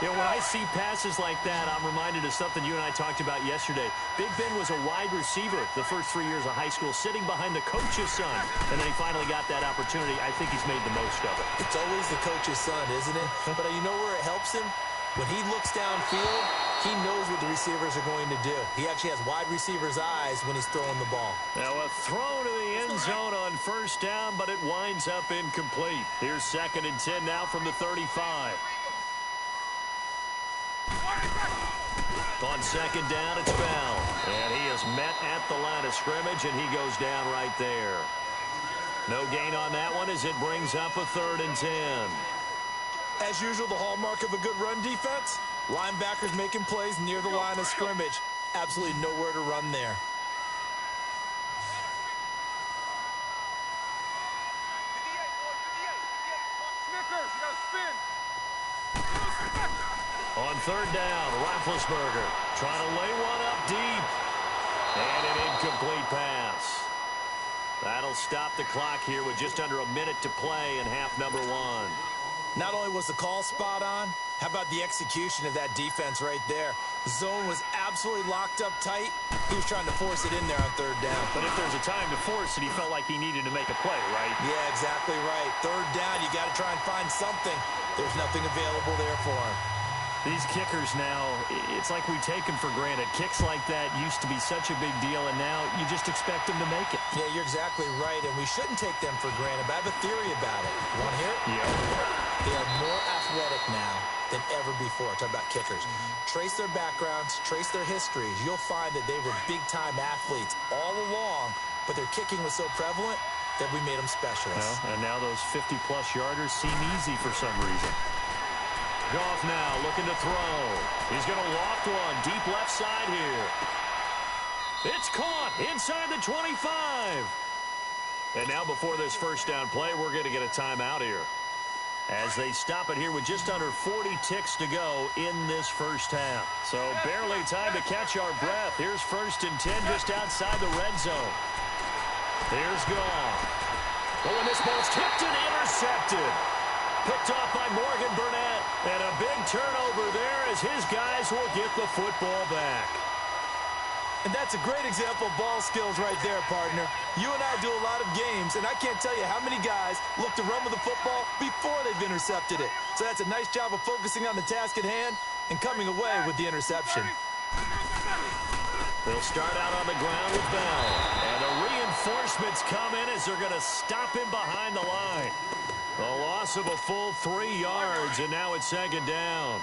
You know, when I see passes like that, I'm reminded of something you and I talked about yesterday. Big Ben was a wide receiver the first 3 years of high school, sitting behind the coach's son. And then he finally got that opportunity. I think he's made the most of it. It's always the coach's son, isn't it? But you know where it helps him? When he looks downfield, he knows what the receivers are going to do. He actually has wide receivers' eyes when he's throwing the ball. Now a throw to the end zone on first down, but it winds up incomplete. Here's 2nd and 10 now from the 35. On second down, it's Bell. And he is met at the line of scrimmage, and he goes down right there. No gain on that one as it brings up a 3rd and 10. As usual, the hallmark of a good run defense, linebackers making plays near the line of scrimmage. Absolutely nowhere to run there. Snickers, you gotta spin. On 3rd down, Roethlisberger trying to lay one up deep. And an incomplete pass. That'll stop the clock here with just under a minute to play in half number 1. Not only was the call spot on, how about the execution of that defense right there? The zone was absolutely locked up tight. He was trying to force it in there on 3rd down. But if there's a time to force it, he felt like he needed to make a play, right? Yeah, exactly right. 3rd down, you got to try and find something. There's nothing available there for him. These kickers now, it's like we take them for granted. Kicks like that used to be such a big deal, and now you just expect them to make it. Yeah, you're exactly right, and we shouldn't take them for granted, but I have a theory about it. You want to hear it? Yeah. They are more athletic now than ever before. Talk about kickers. Trace their backgrounds, trace their histories. You'll find that they were big-time athletes all along, but their kicking was so prevalent that we made them specialists. Well, and now those 50-plus yarders seem easy for some reason. Goff now looking to throw. He's going to loft one deep left side here. It's caught inside the 25. And now before this first down play, we're going to get a timeout here, as they stop it here with just under 40 ticks to go in this first half. So barely time to catch our breath. Here's 1st and 10 just outside the red zone. There's Goff. Oh, and this ball's tipped and intercepted. Picked off by Morgan Burnett. And a big turnover there as his guys will get the football back. And that's a great example of ball skills right there, partner. You and I do a lot of games, and I can't tell you how many guys look to run with the football before they've intercepted it. So that's a nice job of focusing on the task at hand and coming away with the interception. They'll start out on the ground with Bell. And the reinforcements come in as they're going to stop him behind the line. A loss of a full 3 yards, and now it's 2nd down.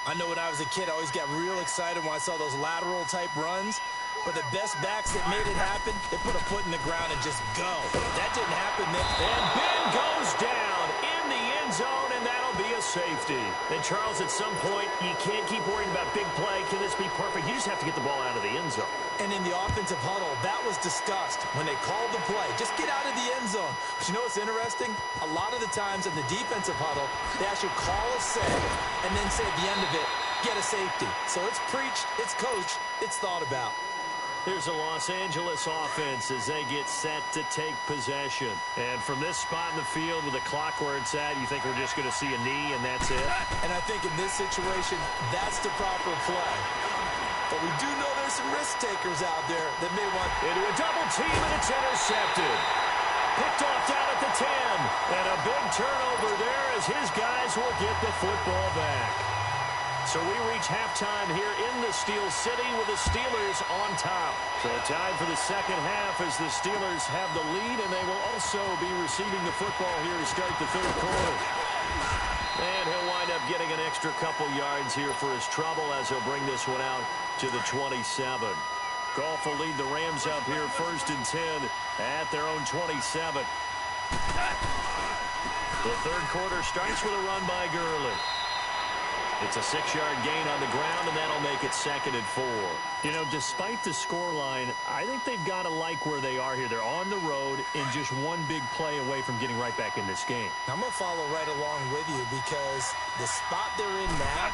I know when I was a kid, I always got real excited when I saw those lateral-type runs. But the best backs that made it happen, they put a foot in the ground and just go. That didn't happen then. And Ben goes down in the end zone, and that'll be a safety. And, Charles, at some point, you can't keep worrying about big play. Can this be perfect? You just have to get the ball out of the end zone. And in the offensive huddle, that was discussed when they called the play. Just get out of the end zone. But you know what's interesting? A lot of the times in the defensive huddle, they actually call a say and then say at the end of it, get a safety. So it's preached, it's coached, it's thought about. Here's a Los Angeles offense as they get set to take possession. And from this spot in the field with the clock where it's at, you think we're just going to see a knee and that's it? And I think in this situation, that's the proper play. But we do know there's some risk takers out there that may want into a double team, and it's intercepted. Picked off down at the 10. And a big turnover there as his guys will get the football back. So we reach halftime here in the Steel City with the Steelers on top. So time for the second half as the Steelers have the lead, and they will also be receiving the football here to start the third quarter. And he'll wind up getting an extra couple yards here for his trouble as he'll bring this one out to the 27. Goff will lead the Rams up here 1st and 10 at their own 27. The third quarter starts with a run by Gurley. It's a 6-yard gain on the ground, and that'll make it 2nd and 4. You know, despite the scoreline, I think they've got to like where they are here. They're on the road and just one big play away from getting right back in this game. I'm going to follow right along with you because the spot they're in now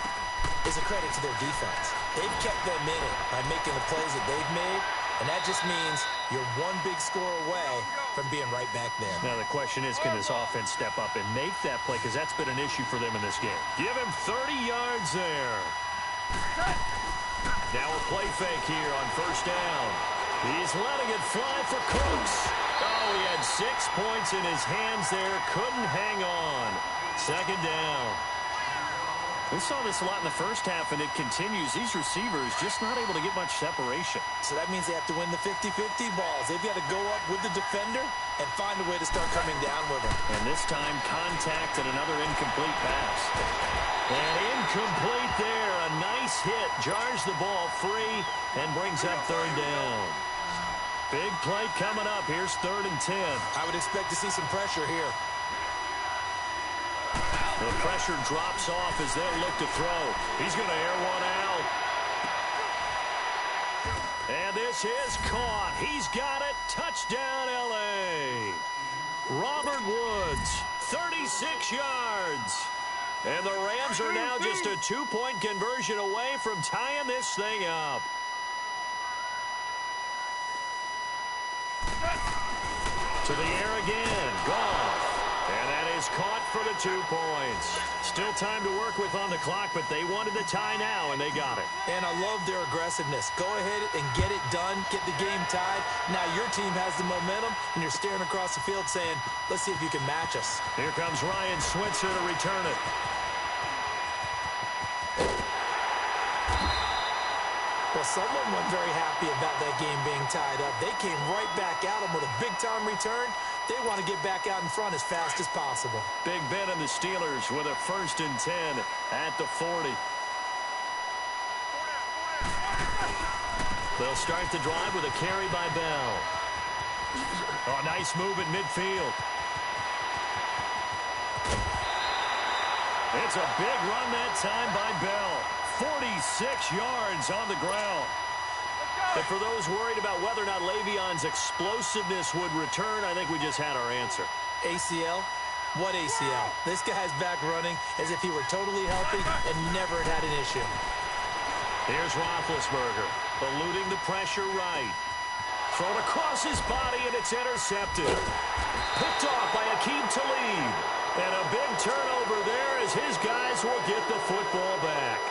is a credit to their defense. They've kept them in it by making the plays that they've made, and that just means you're one big score away from being right back there. Now, the question is, can this offense step up and make that play? Because that's been an issue for them in this game. Give him 30 yards there. Now a play fake here on 1st down. He's letting it fly for Cooks. Oh, he had 6 points in his hands there. Couldn't hang on. 2nd down. We saw this a lot in the first half, and it continues. These receivers just not able to get much separation. So that means they have to win the 50-50 balls. They've got to go up with the defender and find a way to start coming down with him. And this time, contact and another incomplete pass. And incomplete there. A nice hit. Jars the ball free and brings up 3rd down. Big play coming up. Here's 3rd and 10. I would expect to see some pressure here. The pressure drops off as they'll look to throw. He's going to air one out. And this is caught. He's got it. Touchdown, L.A. Robert Woods, 36 yards. And the Rams are now just a 2-point conversion away from tying this thing up. To the air again. Gone. And that is caught for the 2 points. Still time to work with on the clock, but they wanted the tie now, and they got it. And I love their aggressiveness. Go ahead and get it done. Get the game tied. Now your team has the momentum, and you're staring across the field saying, let's see if you can match us. Here comes Ryan Switzer to return it. Well, someone wasn't very happy about that game being tied up. They came right back at them with a big-time return. They want to get back out in front as fast as possible. Big Ben and the Steelers with a 1st and 10 at the 40. They'll start the drive with a carry by Bell. Oh, nice move at midfield. It's a big run that time by Bell. 46 yards on the ground. And for those worried about whether or not Le'Veon's explosiveness would return, I think we just had our answer. ACL? What ACL? This guy's back running as if he were totally healthy and never had an issue. Here's Roethlisberger, eluding the pressure right. Thrown across his body, and it's intercepted. Picked off by Akeem Talib. And a big turnover there as his guys will get the football back.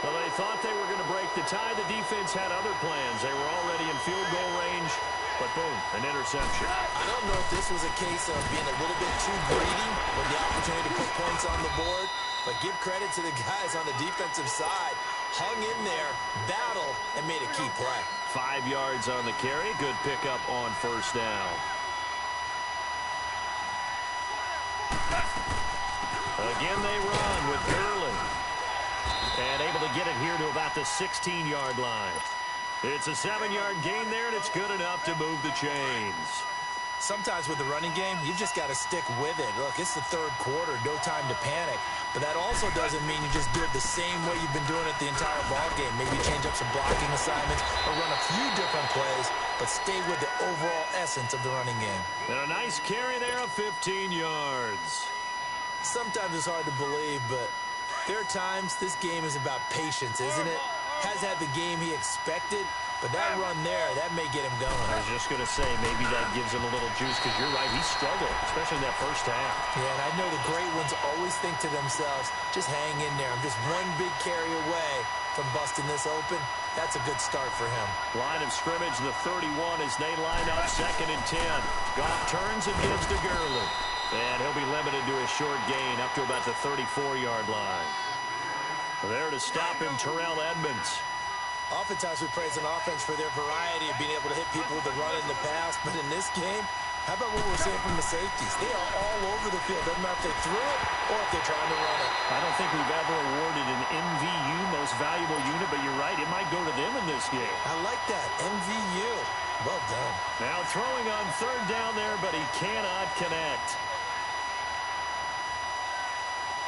Well, they thought they were going to break the tie. The defense had other plans. They were already in field goal range, but boom, an interception. I don't know if this was a case of being a little bit too greedy with the opportunity to put points on the board, but give credit to the guys on the defensive side. Hung in there, battled, and made a key play. 5 yards on the carry. Good pickup on 1st down. Again, they run with Gurley. And able to get it here to about the 16-yard line. It's a 7-yard gain there, and it's good enough to move the chains. Sometimes with the running game, you've just got to stick with it. Look, it's the third quarter, no time to panic. But that also doesn't mean you just do it the same way you've been doing it the entire ball game. Maybe change up some blocking assignments or run a few different plays, but stay with the overall essence of the running game. And a nice carry there of 15 yards. Sometimes it's hard to believe, but there are times this game is about patience, isn't it? Has had the game he expected, but that run there, that may get him going. I was just going to say, maybe that gives him a little juice, because you're right, he struggled, especially in that first half. Yeah, and I know the great ones always think to themselves, just hang in there. I'm just one big carry away from busting this open. That's a good start for him. Line of scrimmage, the 31 as they line up 2nd and 10. Goff turns and gives to Gurley. And he'll be limited to a short gain up to about the 34-yard line. There to stop him, Terrell Edmonds. Oftentimes we praise an offense for their variety of being able to hit people with the run in the pass, but in this game, how about what we're seeing from the safeties? They are all over the field. Doesn't matter if they threw it or if they're trying to run it. I don't think we've ever awarded an MVU, most valuable unit, but you're right, it might go to them in this game. I like that, MVU. Well done. Now throwing on third down there, but he cannot connect.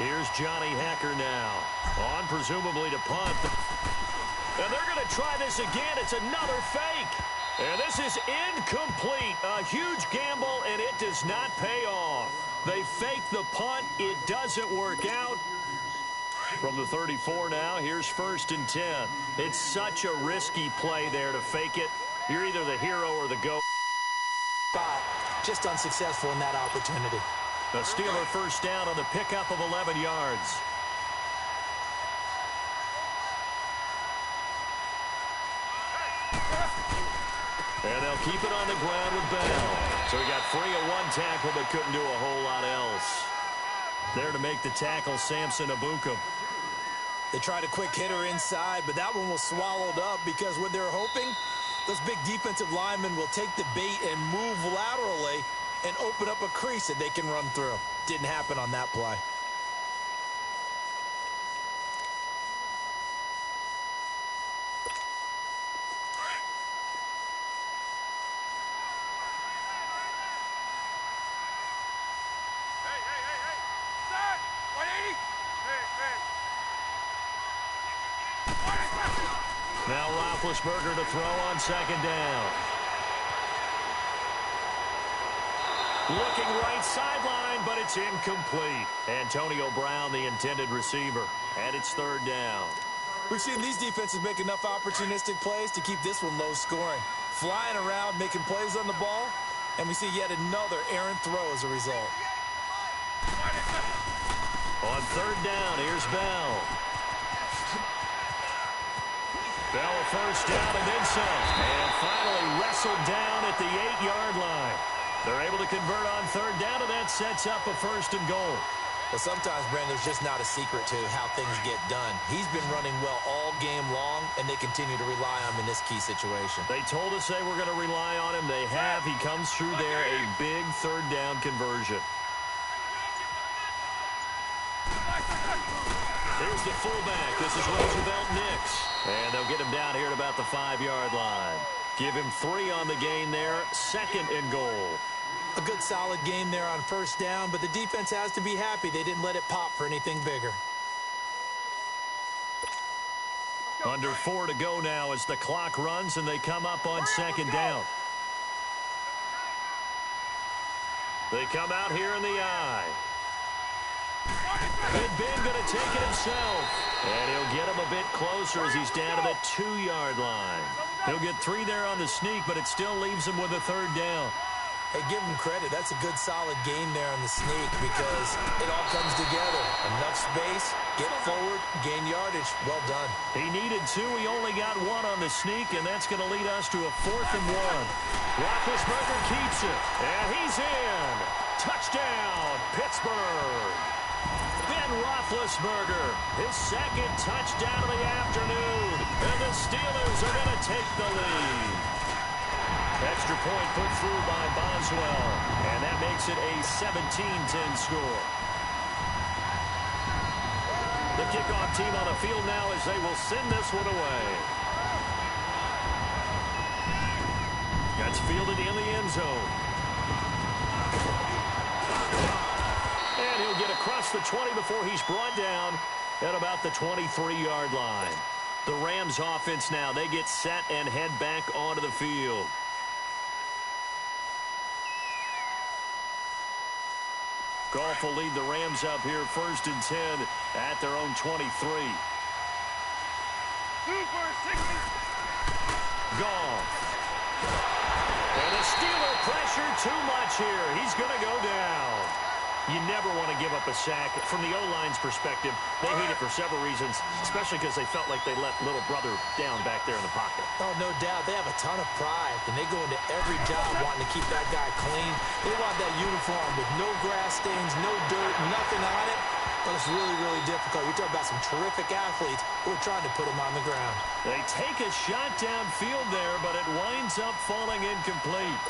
Here's Johnny Hacker now. On presumably to punt. And they're going to try this again. It's another fake. And this is incomplete. A huge gamble, and it does not pay off. They fake the punt. It doesn't work out. From the 34 now, here's 1st and 10. It's such a risky play there to fake it. You're either the hero or the goat. Just unsuccessful in that opportunity. The Steeler first down on the pickup of 11 yards. And they'll keep it on the ground with Bell. So he got free of one tackle but couldn't do a whole lot else. There to make the tackle, Samson Abukum. They tried a quick hitter inside, but that one was swallowed up because what they're hoping, those big defensive linemen will take the bait and move laterally and open up a crease that they can run through. Didn't happen on that play. Now Roethlisberger to throw on 2nd down. Looking right sideline, but it's incomplete. Antonio Brown, the intended receiver. And it's 3rd down. We've seen these defenses make enough opportunistic plays to keep this one low scoring. Flying around, making plays on the ball, and we see yet another errant throw as a result. On 3rd down, here's Bell. Bell a first down and then some. And finally wrestled down at the 8-yard line. They're able to convert on 3rd down, and that sets up a 1st and goal. Well, sometimes, Brandon, there's just not a secret to how things get done. He's been running well all game long, and they continue to rely on him in this key situation. They told us they were going to rely on him. They have. He comes through there, a big 3rd down conversion. Here's the fullback. This is Roosevelt Nix. And they'll get him down here at about the 5-yard line. Give him 3 on the gain there. 2nd and goal. A good solid game there on 1st down, but the defense has to be happy they didn't let it pop for anything bigger. Under 4 to go now as the clock runs and they come up on 2nd down. They come out here in the eye. Big Ben going to take it himself. And he'll get him a bit closer as he's down to the 2-yard line. He'll get 3 there on the sneak, but it still leaves him with a 3rd down. Hey, give him credit. That's a good, solid game there on the sneak because it all comes together. Enough space, get forward, gain yardage. Well done. He needed 2. He only got 1 on the sneak, and that's going to lead us to a 4th and 1. Roethlisberger keeps it, and he's in. Touchdown, Pittsburgh. Ben Roethlisberger, his 2nd touchdown of the afternoon, and the Steelers are going to take the lead. Extra point put through by Boswell, and that makes it a 17-10 score. The kickoff team on the field now as they will send this one away. That's fielded in the end zone. And he'll get across the 20 before he's brought down at about the 23-yard line. The Rams offense now, they get set and head back onto the field. Goff will lead the Rams up here 1st and 10 at their own 23. Goff. And the Steeler pressure too much here. He's going to go down. You never want to give up a sack. From the O-line's perspective, they hate it for several reasons, especially because they felt like they let little brother down back there in the pocket. Oh, no doubt. They have a ton of pride, and they go into every job wanting to keep that guy clean. They want that uniform with no grass stains, no dirt, nothing on it. But it's really, really difficult. You're talking about some terrific athletes who are trying to put him on the ground. They take a shot downfield there, but it winds up falling incomplete.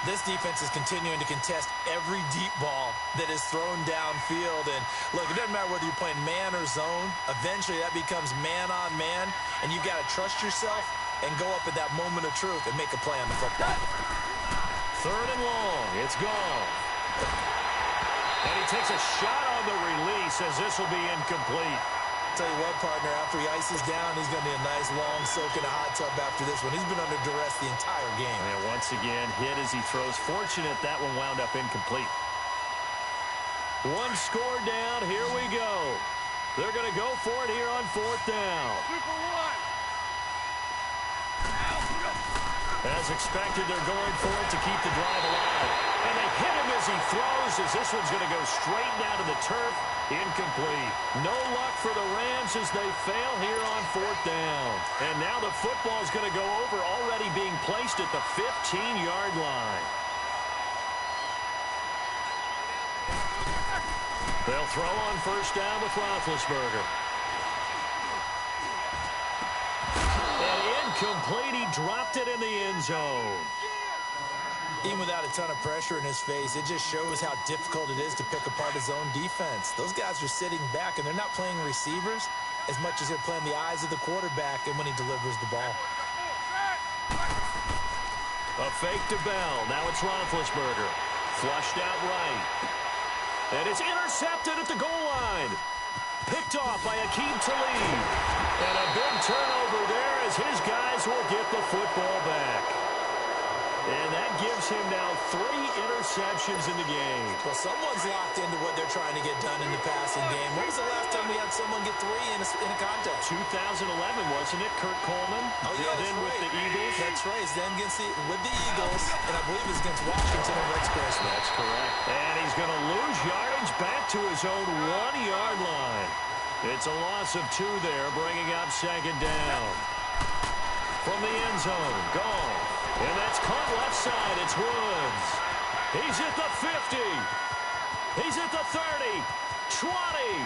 This defense is continuing to contest every deep ball that is thrown downfield. And, look, it doesn't matter whether you're playing man or zone. Eventually, that becomes man-on-man, and you've got to trust yourself and go up at that moment of truth and make a play on the football. 3rd and long. It's gone. And he takes a shot on the release as this will be incomplete. Tell you what, partner, after he ices down, he's going to be a nice long soak in a hot tub after this one. He's been under duress the entire game. And once again, hit as he throws. Fortunate that one wound up incomplete. 1 score down. Here we go. They're going to go for it here on 4th down. 2 for 1. As expected, they're going for it to keep the drive alive. And they hit him as he throws, as this one's going to go straight down to the turf. Incomplete. No luck for the Rams as they fail here on 4th down. And now the football's going to go over, already being placed at the 15-yard line. They'll throw on 1st down with Roethlisberger. And incomplete. He dropped it in the end zone. Even without a ton of pressure in his face, it just shows how difficult it is to pick apart his own defense. Those guys are sitting back, and they're not playing receivers as much as they're playing the eyes of the quarterback and when he delivers the ball. A fake to Bell. Now it's Roethlisberger. Flushed out right. And it's intercepted at the goal line. Picked off by Akeem Talib. And a big turnover there as his guys will get the football back. And that gives him now 3 interceptions in the game. Well, someone's locked into what they're trying to get done in the passing game. When was the last time we had someone get 3 in a contest? 2011, wasn't it? Kurt Coleman. Oh, yeah, then with the Eagles. That's right. It's then with the Eagles, and I believe it's against Washington and Rex Grossman. That's correct. And he's going to lose yardage back to his own 1-yard line. It's a loss of 2 there, bringing up 2nd down. From the end zone, gone. And that's caught left side. It's Woods. He's at the 50. He's at the 30. 20.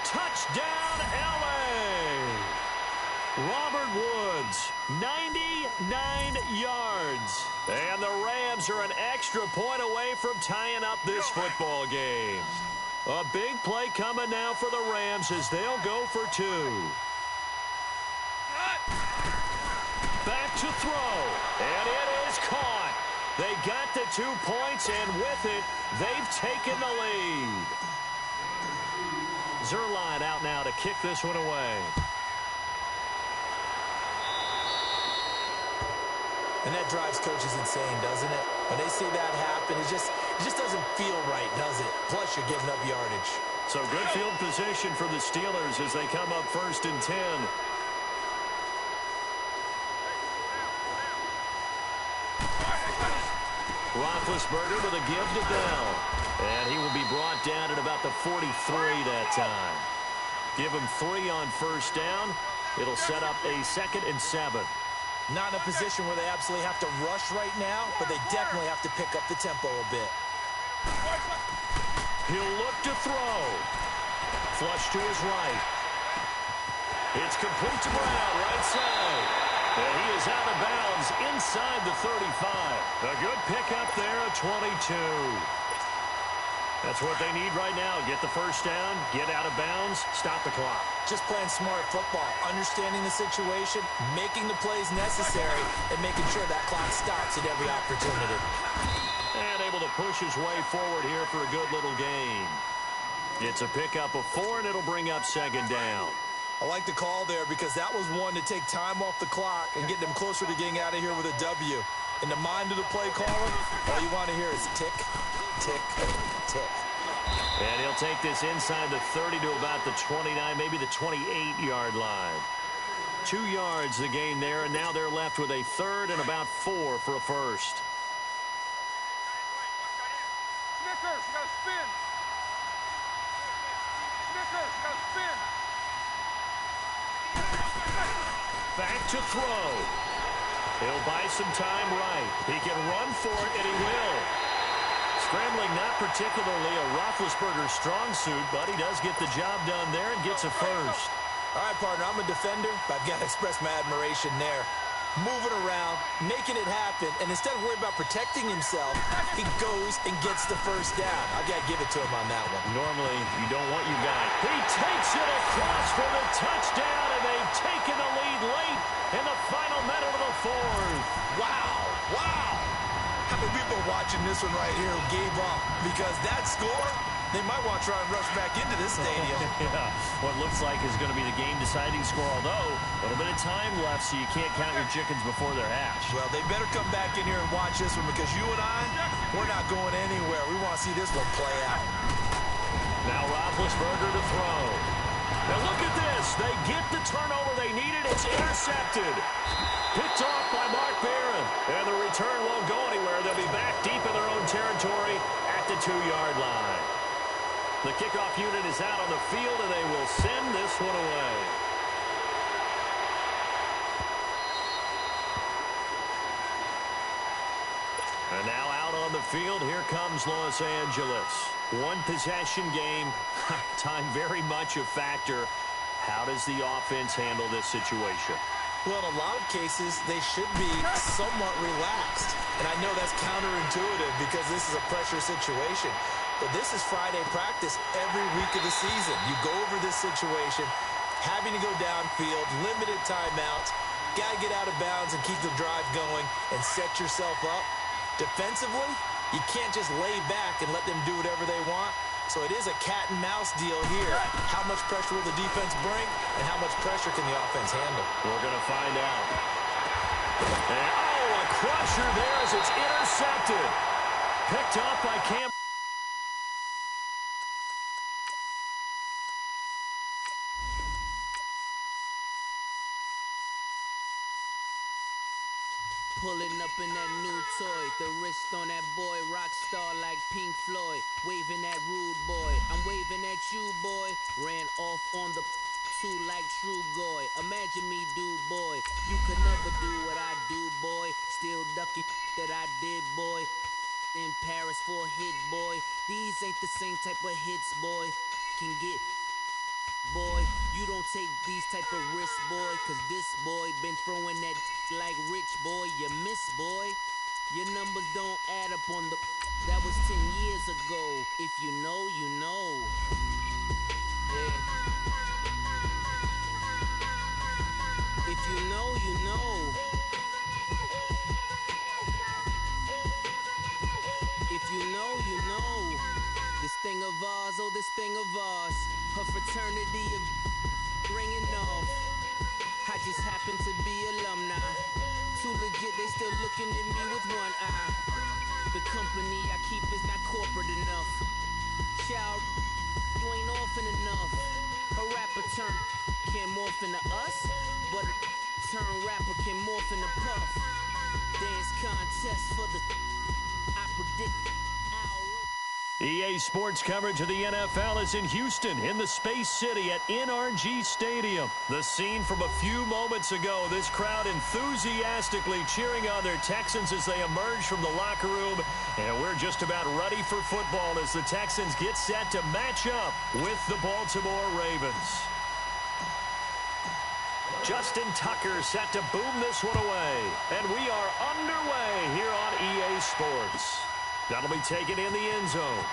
Touchdown, L.A. Robert Woods, 99 yards. And the Rams are an extra point away from tying up this football game. A big play coming now for the Rams as they'll go for 2. Back to throw, and it is caught. They got the 2 points, and with it, they've taken the lead. Zerline out now to kick this one away. And that drives coaches insane, doesn't it? When they see that happen, it just doesn't feel right, does it? Plus, you're giving up yardage. So good field position for the Steelers as they come up 1st and 10. Roethlisberger with a give to Bell. And he will be brought down at about the 43 that time. Give him 3 on 1st down. It'll set up a 2nd and 7. Not in a position where they absolutely have to rush right now, but they definitely have to pick up the tempo a bit. He'll look to throw. Flush to his right. It's complete to Brown, right side. And he is out of bounds inside the 35. A good pickup there at 22. That's what they need right now. Get the 1st down, get out of bounds, stop the clock. Just playing smart football, understanding the situation, making the plays necessary, and making sure that clock stops at every opportunity. And able to push his way forward here for a good little gain. It's a pickup of 4, and it'll bring up 2nd down. I like the call there because that was one to take time off the clock and get them closer to getting out of here with a W. In the mind of the play caller, all you want to hear is tick, tick, tick. And he'll take this inside the 30 to about the 29, maybe the 28-yard line. 2 yards the gain there, and now they're left with a 3rd and about 4 for a 1st. Snickers, you got to spin. Snickers, you got to spin. Back to throw. He'll buy some time right. He can run for it, and he will. Scrambling, not particularly a Roethlisberger strong suit, but he does get the job done there and gets a first. All right, partner, I'm a defender, but I've got to express my admiration there. Moving around, making it happen, and instead of worrying about protecting himself, he goes and gets the first down. I've got to give it to him on that one. Normally, you don't want your guy. He takes it across for the touchdown, and they've taken the lead late in the final minute of the fourth. Wow, wow. How many people are watching this one right here who gave up? Because that score, they might want to try and rush back into this stadium. Yeah, what looks like is going to be the game-deciding score, although a little bit of time left, so you can't count your chickens before they're hatched. Well, they better come back in here and watch this one, because you and I, we're not going anywhere. We want to see this one play out. Now Roethlisberger to throw. Now look at this. They get the turnover they needed. It's intercepted. Picked off by Mark Barron. And the return won't go anywhere. They'll be back deep in their own territory at the 2-yard line. The kickoff unit is out on the field, and they will send this one away. And now out on the field, here comes Los Angeles. One possession game, time very much a factor. How does the offense handle this situation? Well, in a lot of cases, they should be somewhat relaxed. And I know that's counterintuitive because this is a pressure situation. But this is Friday practice every week of the season. You go over this situation, having to go downfield, limited timeouts, got to get out of bounds and keep the drive going and set yourself up. Defensively, you can't just lay back and let them do whatever they want. So it is a cat-and-mouse deal here. How much pressure will the defense bring, and how much pressure can the offense handle? We're going to find out. And, a crusher there as it's intercepted. Picked off by Cam. Pulling up in that new toy, the wrist on that boy, rock star like Pink Floyd, waving at rude boy, I'm waving at you boy, ran off on the two like True Goy, imagine me do boy, you could never do what I do boy, still ducking that I did boy, in Paris for a hit boy, these ain't the same type of hits boy, can get boy, you don't take these type of risks, boy, cause this boy been throwing that like rich boy, you miss, boy. Your numbers don't add up on the... That was 10 years ago. If you know, you know. Yeah. If you know, you know. If you know, you know. This thing of ours, oh, this thing of ours. Her fraternity of ringing off. I just happen to be alumni. Too legit, they still looking at me with one eye. The company I keep is not corporate enough. Child, you ain't orphan enough. A rapper turn can't morph into us, but a turn rapper can morph into Puff. Dance contest for the I predict. EA Sports coverage of the NFL is in Houston, in the Space City at NRG Stadium. The scene from a few moments ago, this crowd enthusiastically cheering on their Texans as they emerge from the locker room. And we're just about ready for football as the Texans get set to match up with the Baltimore Ravens. Justin Tucker set to boom this one away. And we are underway here on EA Sports. That'll be taken in the end zone.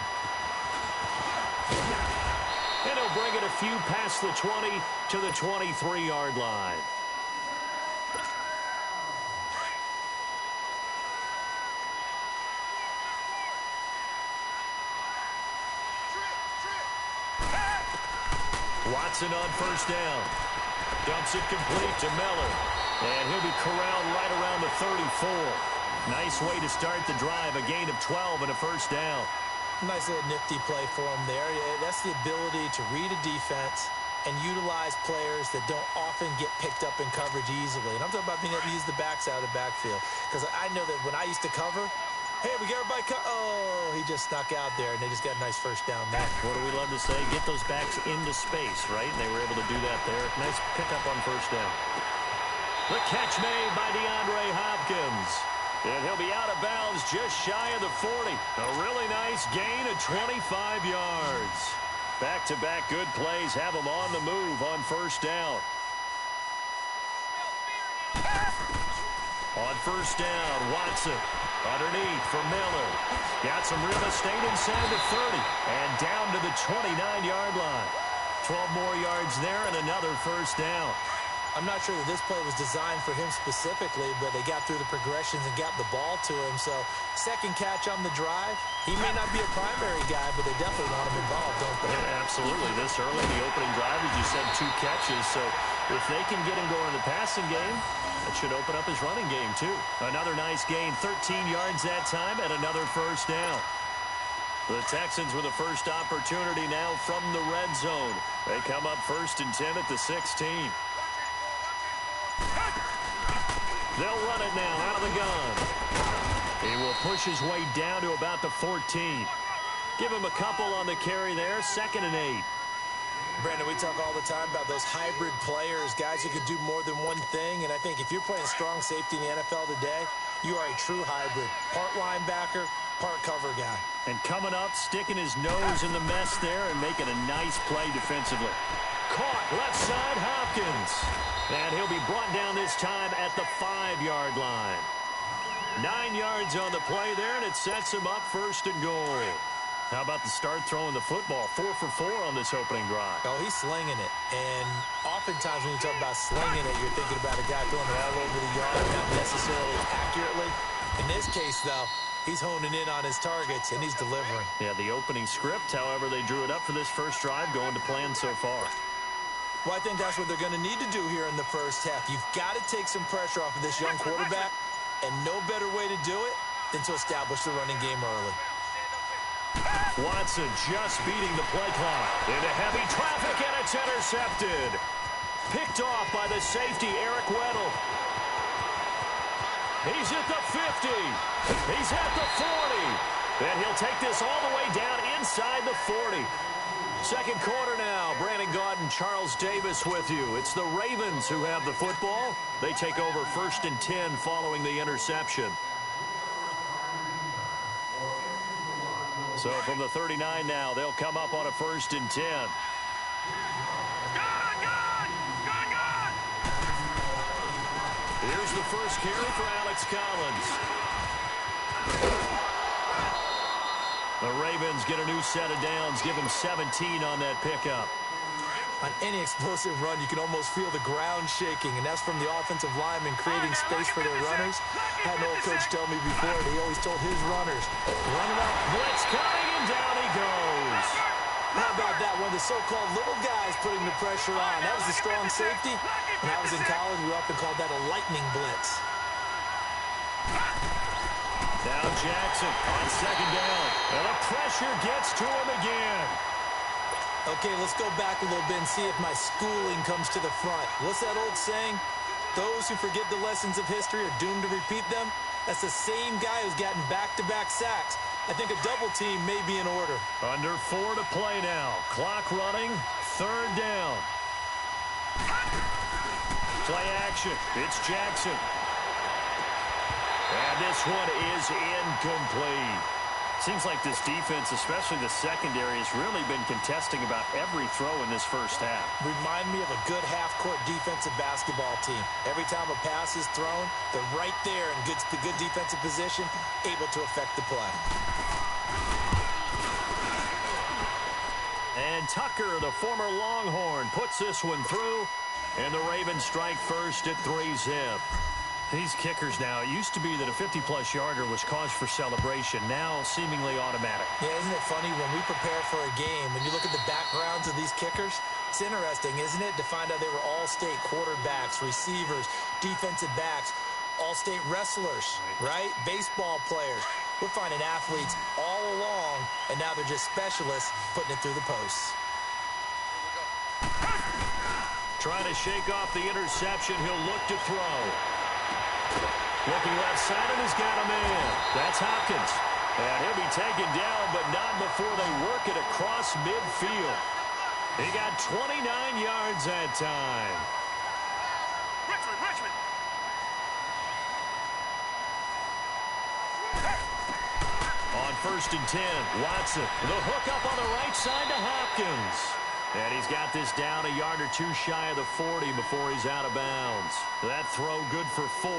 And he'll bring it a few past the 20 to the 23-yard line. Watson on first down. Dumps it complete to Miller. And he'll be corralled right around the 34. Nice way to start the drive, a gain of 12 and a first down. Nice little nifty play for him there. That's the ability to read a defense and utilize players that don't often get picked up in coverage easily. And I'm talking about being able to use the backs out of the backfield. Because I know that when I used to cover, hey, we get everybody oh, he just snuck out there, and they just got a nice first down there. What do we love to say? Get those backs into space, right? And they were able to do that there. Nice pickup on first down. The catch made by DeAndre Hopkins. And he'll be out of bounds just shy of the 40. A really nice gain of 25 yards. Back-to-back good plays have him on the move on first down. On first down, Watson underneath for Miller. Got some real estate inside the 30 and down to the 29-yard line. 12 more yards there and another first down. I'm not sure that this play was designed for him specifically, but they got through the progressions and got the ball to him. So second catch on the drive. He may not be a primary guy, but they definitely want him involved, don't they? Yeah, absolutely. This early in the opening drive, as you said, 2 catches. So if they can get him going in the passing game, that should open up his running game too. Another nice gain, 13 yards that time, and another first down. The Texans with a first opportunity now from the red zone. They come up 1st and 10 at the 16. They'll run it now out of the gun. He will push his way down to about the 14. Give him a couple on the carry there. 2nd and 8. Brandon, we talk all the time about those hybrid players, guys who could do more than one thing. And I think if you're playing strong safety in the NFL today, you are a true hybrid. Part linebacker, part cover guy. And coming up, sticking his nose in the mess there and making a nice play defensively. Caught left side, Hopkins. And he'll be brought down this time at the 5-yard line. 9 yards on the play there, and it sets him up 1st and goal. How about the start throwing the football? 4 for 4 on this opening drive. Oh, he's slinging it. And oftentimes when you talk about slinging it, you're thinking about a guy throwing it all over the yard, not necessarily accurately. In this case, though, he's honing in on his targets, and he's delivering. Yeah, the opening script, however, they drew it up for this first drive, going to plan so far. Well, I think that's what they're going to need to do here in the first half. You've got to take some pressure off of this young quarterback, and no better way to do it than to establish the running game early. Watson just beating the play clock. Into heavy traffic, and it's intercepted. Picked off by the safety, Eric Weddle. He's at the 50. He's at the 40. And he'll take this all the way down inside the 40. Second quarter now. Brandon Gaudin, Charles Davis with you. It's the Ravens who have the football. They take over 1st and 10 following the interception. So from the 39 now, they'll come up on a 1st and 10. Here's the first carry for Alex Collins. The Ravens get a new set of downs, give them 17 on that pickup. On any explosive run, you can almost feel the ground shaking, and that's from the offensive linemen creating space for their runners. I had an old coach tell me before, and he always told his runners, run it up. Blitz coming, and down he goes. How about that? One of the so-called little guys putting the pressure on. That was the strong safety. When I was in college, we often called that a lightning blitz. Now Jackson on 2nd down. And the pressure gets to him again. Okay, let's go back a little bit and see if my schooling comes to the front. What's that old saying? Those who forget the lessons of history are doomed to repeat them. That's the same guy who's gotten back-to-back sacks. I think a double team may be in order. Under 4 to play now. Clock running. 3rd down. Play action. It's Jackson. And this one is incomplete. Seems like this defense, especially the secondary, has really been contesting about every throw in this first half. Remind me of a good half-court defensive basketball team. Every time a pass is thrown, they're right there in good defensive position, able to affect the play. And Tucker, the former Longhorn, puts this one through. And the Ravens strike first at 3-zip. These kickers now, it used to be that a 50-plus yarder was cause for celebration. Now seemingly automatic. Yeah, isn't it funny when we prepare for a game, when you look at the backgrounds of these kickers, it's interesting, isn't it, to find out they were all-state quarterbacks, receivers, defensive backs, all-state wrestlers, right? Baseball players. We're finding athletes all along, and now they're just specialists putting it through the posts. Trying to shake off the interception. He'll look to throw. Looking left side, and he's got a man. That's Hopkins. And he'll be taken down, but not before they work it across midfield. He got 29 yards that time. Richmond. first and 10. Watson, the hook up on the right side to Hopkins. And he's got this down a yard or two shy of the 40 before he's out of bounds. That throw good for 4.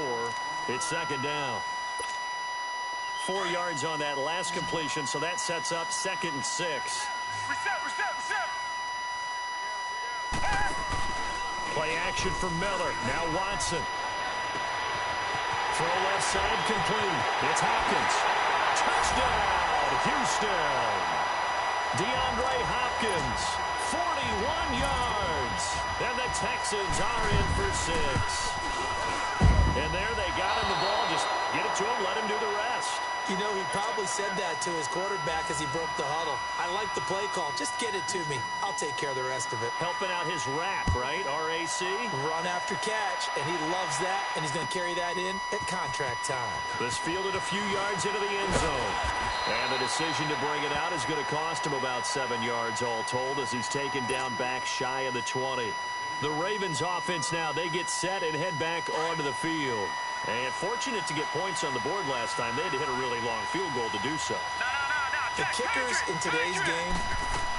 It's second down. 4 yards on that last completion, so that sets up second and 6. Reset. Play action for Miller. Now Watson. Throw left side complete. It's Hopkins. Touchdown, Houston. DeAndre Hopkins, 41 yards. And the Texans are in for 6. And there they got him the ball. Just get it to him, let him do the rest. You know, he probably said that to his quarterback as he broke the huddle. I like the play call. Just get it to me. I'll take care of the rest of it. Helping out his RAC, right? R-A-C? Run after catch, and he loves that, and he's going to carry that in at contract time. This fielded a few yards into the end zone. And the decision to bring it out is going to cost him about 7 yards all told as he's taken down back shy of the 20. The Ravens offense now, they get set and head back onto the field. And fortunate to get points on the board last time. They had to hit a really long field goal to do so. The kickers in today's game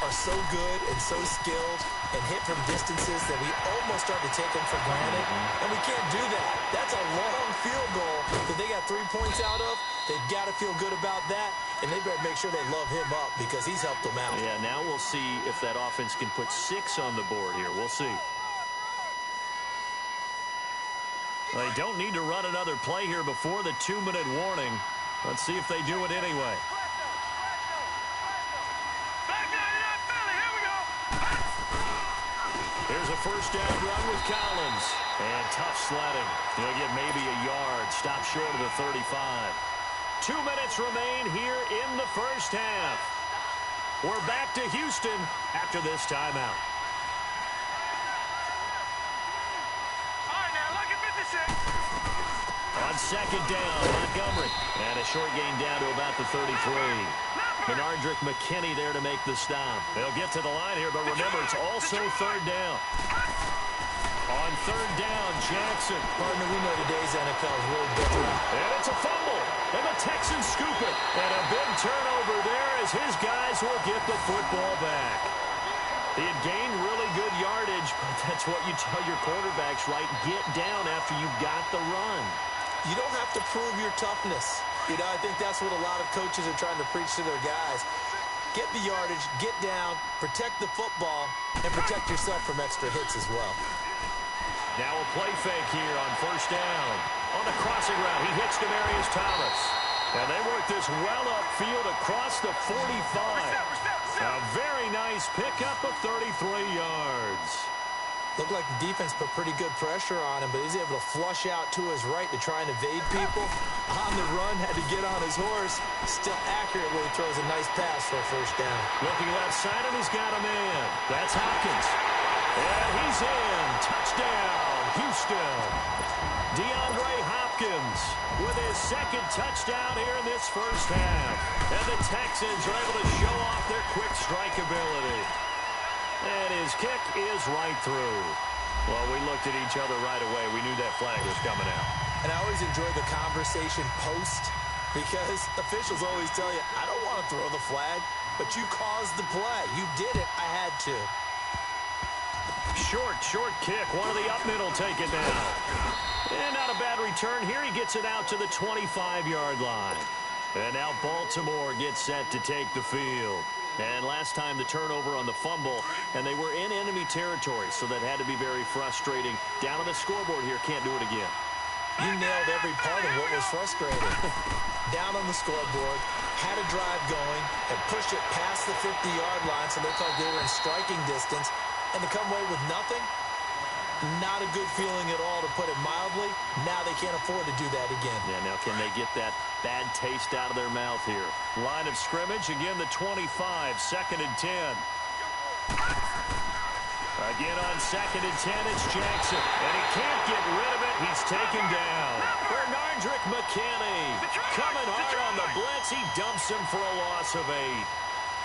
are so good and so skilled and hit from distances that we almost start to take them for granted. And we can't do that. That's a long field goal that they got 3 points out of. They've got to feel good about that. And they better make sure they love him up because he's helped them out. Yeah, now we'll see if that offense can put 6 on the board here. We'll see. They don't need to run another play here before the 2-minute warning. Let's see if they do it anyway. Here's a first down run with Collins. And tough sledding. He'll get maybe a yard. Stop short of the 35. 2 minutes remain here in the first half. We're back to Houston after this timeout. On second down, Montgomery. And a short gain down to about the 33. Benardrick McKinney there to make the stop. They'll get to the line here, but remember, it's also third down. On third down, Jackson. Partner, we know today's NFL is really different. And it's a fumble. And the Texans scoop it. And a big turnover there as his guys will get the football back. He had gained really good yardage, but that's what you tell your quarterbacks, right? Get down after you got the run. You don't have to prove your toughness. You know, I think that's what a lot of coaches are trying to preach to their guys. Get the yardage, get down, protect the football, and protect yourself from extra hits as well. Now a play fake here on first down. On the crossing route, he hits Demaryius Thomas. And they work this well upfield across the 45. A very nice pickup of 33 yards. Looked like the defense put pretty good pressure on him, but he's able to flush out to his right to try and evade people. On the run, had to get on his horse. Still accurate when he throws a nice pass for a first down. Looking left side, and he's got a man. That's Hopkins. And he's in. Touchdown, Houston. DeAndre Hopkins with his second touchdown here in this first half. And the Texans are able to show off their quick strike ability. And his kick is right through. Well, we looked at each other right away. We knew that flag was coming out. And I always enjoy the conversation post because officials always tell you, I don't want to throw the flag, but you caused the play. You did it. I had to. Short kick. One of the up middle take it down. And not a bad return here. He gets it out to the 25-yard line. And now Baltimore gets set to take the field. And last time the turnover on the fumble, and they were in enemy territory, so that had to be very frustrating. Down on the scoreboard here, can't do it again. You nailed every part of what was frustrating. Down on the scoreboard, had a drive going, and pushed it past the 50-yard line, so they felt they were in striking distance, and to come away with nothing, not a good feeling at all, to put it mildly. Now they can't afford to do that again. Yeah, now can they get that bad taste out of their mouth here? Line of scrimmage, again the 25, second and 10. Again on second and 10, it's Jackson. And he can't get rid of it. He's taken down. Benardrick McKinney coming hard on the blitz. He dumps him for a loss of 8.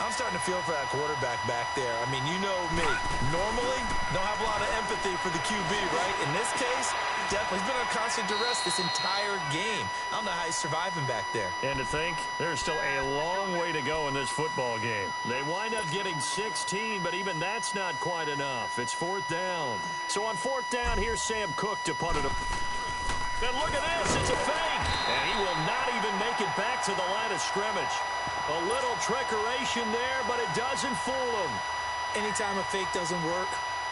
I'm starting to feel for that quarterback back there. I mean, you know me. Normally, don't have a lot of empathy for the QB, right? In this case, Definitely. He's been under constant duress this entire game. I don't know how he's surviving back there. And to think, there's still a long way to go in this football game. They wind up getting 16, but even that's not quite enough. It's 4th down. So on 4th down, here's Sam Cook to punt it. And look at this. It's a fake. And he will not even make it back to the line of scrimmage. A little trickeration there, but it doesn't fool him. Anytime a fake doesn't work,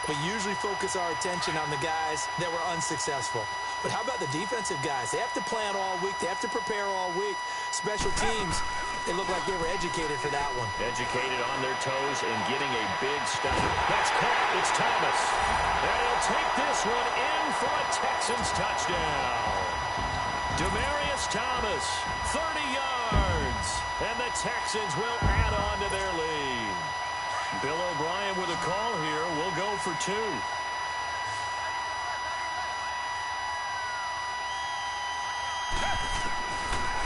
we usually focus our attention on the guys that were unsuccessful. But how about the defensive guys? They have to plan all week. They have to prepare all week. Special teams, they look like they were educated for that one. Educated on their toes and getting a big stop. That's caught. It's Thomas. And he'll take this one in for a Texans touchdown. Demaryius Thomas, 30 yards. And the Texans will add on to their lead. Bill O'Brien with a call here. We'll go for 2.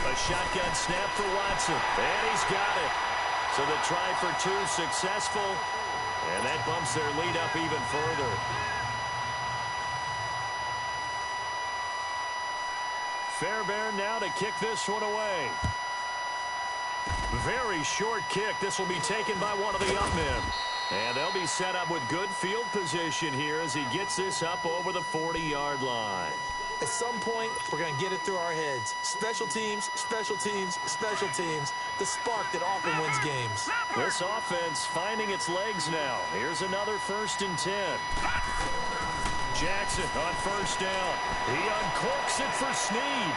A shotgun snap for Watson. And he's got it. So the try for 2 successful. And that bumps their lead up even further. Fairbairn now to kick this one away. Very short kick. This will be taken by one of the up men. And they'll be set up with good field position here as he gets this up over the 40-yard line. At some point, we're going to get it through our heads. Special teams, special teams, special teams. The spark that often wins games. This offense finding its legs now. Here's another 1st and 10. Jackson on 1st down. He uncorks it for Snead.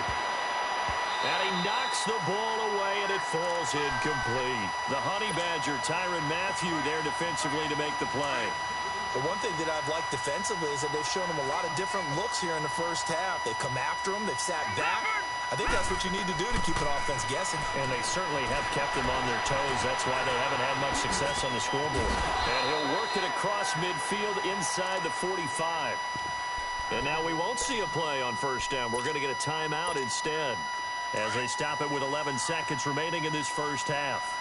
And he knocks the ball away, and it falls incomplete. The Honey Badger, Tyrann Mathieu, there defensively to make the play. The one thing that I've liked defensively is that they've shown them a lot of different looks here in the first half. They've come after them. They've sat back. I think that's what you need to do to keep an offense guessing. And they certainly have kept them on their toes. That's why they haven't had much success on the scoreboard. And he'll work it across midfield inside the 45. And now we won't see a play on 1st down. We're going to get a timeout instead, as they stop it with 11 seconds remaining in this first half.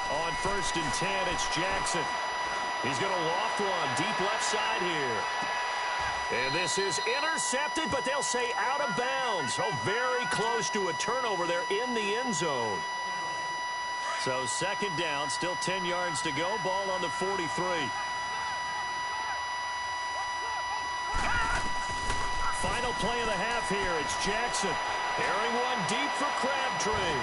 On 1st and 10, it's Jackson. He's going to loft one deep left side here. And this is intercepted, but they'll say out of bounds. Oh, very close to a turnover there in the end zone. So 2nd down, still 10 yards to go. Ball on the 43. Final play of the half here. It's Jackson. Airing one deep for Crabtree.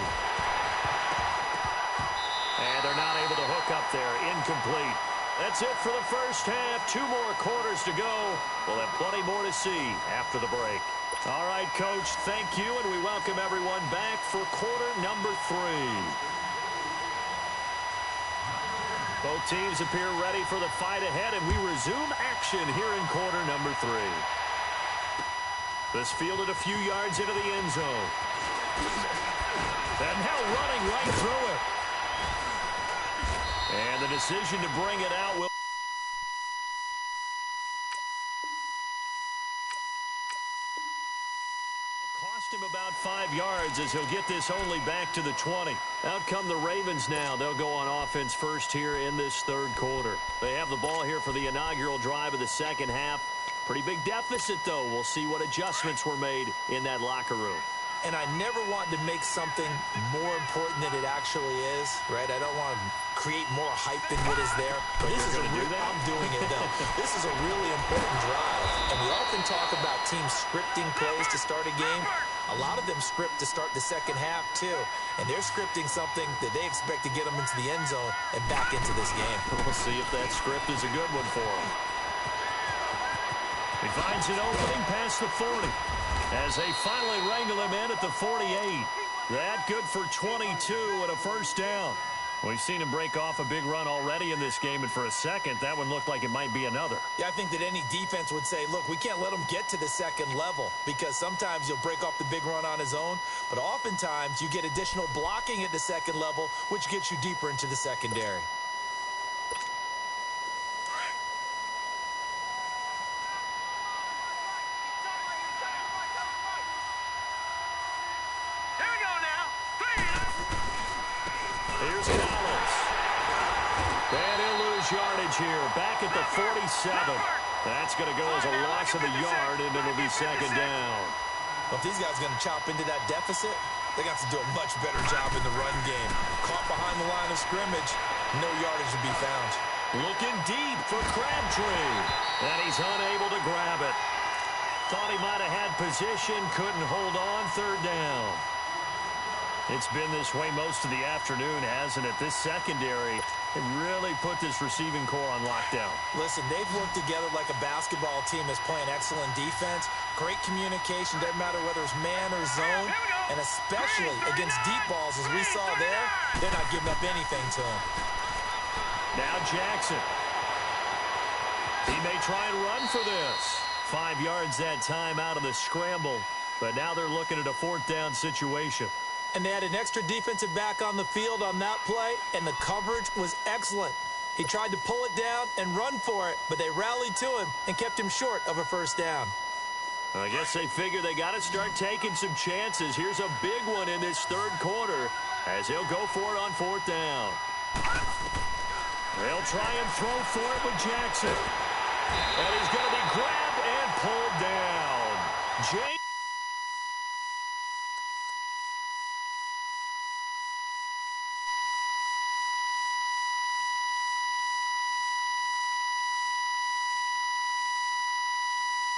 And they're not able to hook up there. Incomplete. That's it for the first half. 2 more quarters to go. We'll have plenty more to see after the break. All right, Coach, thank you, and we welcome everyone back for quarter number 3. Both teams appear ready for the fight ahead, and we resume action here in quarter number 3. This fielded a few yards into the end zone. And now running right through it. And the decision to bring it out will cost him about 5 yards as he'll get this only back to the 20. Out come the Ravens now. They'll go on offense first here in this 3rd quarter. They have the ball here for the inaugural drive of the second half. Pretty big deficit, though. We'll see what adjustments were made in that locker room. And I never want to make something more important than it actually is, right? I don't want to create more hype than what is there. But this is going to do that? I'm doing it, though. This is a really important drive. And we often talk about teams scripting plays to start a game. A lot of them script to start the second half, too. And they're scripting something that they expect to get them into the end zone and back into this game. We'll see if that script is a good one for them. He finds an opening past the 40 as they finally wrangle him in at the 48. That good for 22 and a first down. We've seen him break off a big run already in this game, and for a second, that one looked like it might be another. Yeah, I think that any defense would say, look, we can't let him get to the second level because sometimes you'll break off the big run on his own, but oftentimes you get additional blocking at the second level, which gets you deeper into the secondary. lose yardage here. Back at the 47. That's going to go as a loss of a yard, and it'll be second down. Well, if these guys are going to chop into that deficit, they're going to have to do a much better job in the run game. Caught behind the line of scrimmage, no yardage to be found. Looking deep for Crabtree. And he's unable to grab it. Thought he might have had position, couldn't hold on, third down. It's been this way most of the afternoon, hasn't it? This secondary really put this receiving core on lockdown. Listen, they've worked together like a basketball team that's playing excellent defense. Great communication, doesn't matter whether it's man or zone. And especially against deep balls, as we saw there, they're not giving up anything to them. Now Jackson. He may try and run for this. 5 yards that time out of the scramble. But now they're looking at a fourth down situation. And they had an extra defensive back on the field on that play, and the coverage was excellent. He tried to pull it down and run for it, but they rallied to him and kept him short of a first down. I guess they figure they got to start taking some chances. Here's a big one in this third quarter as he'll go for it on fourth down. They'll try and throw for it with Jackson. And he's going to be grabbed and pulled down. James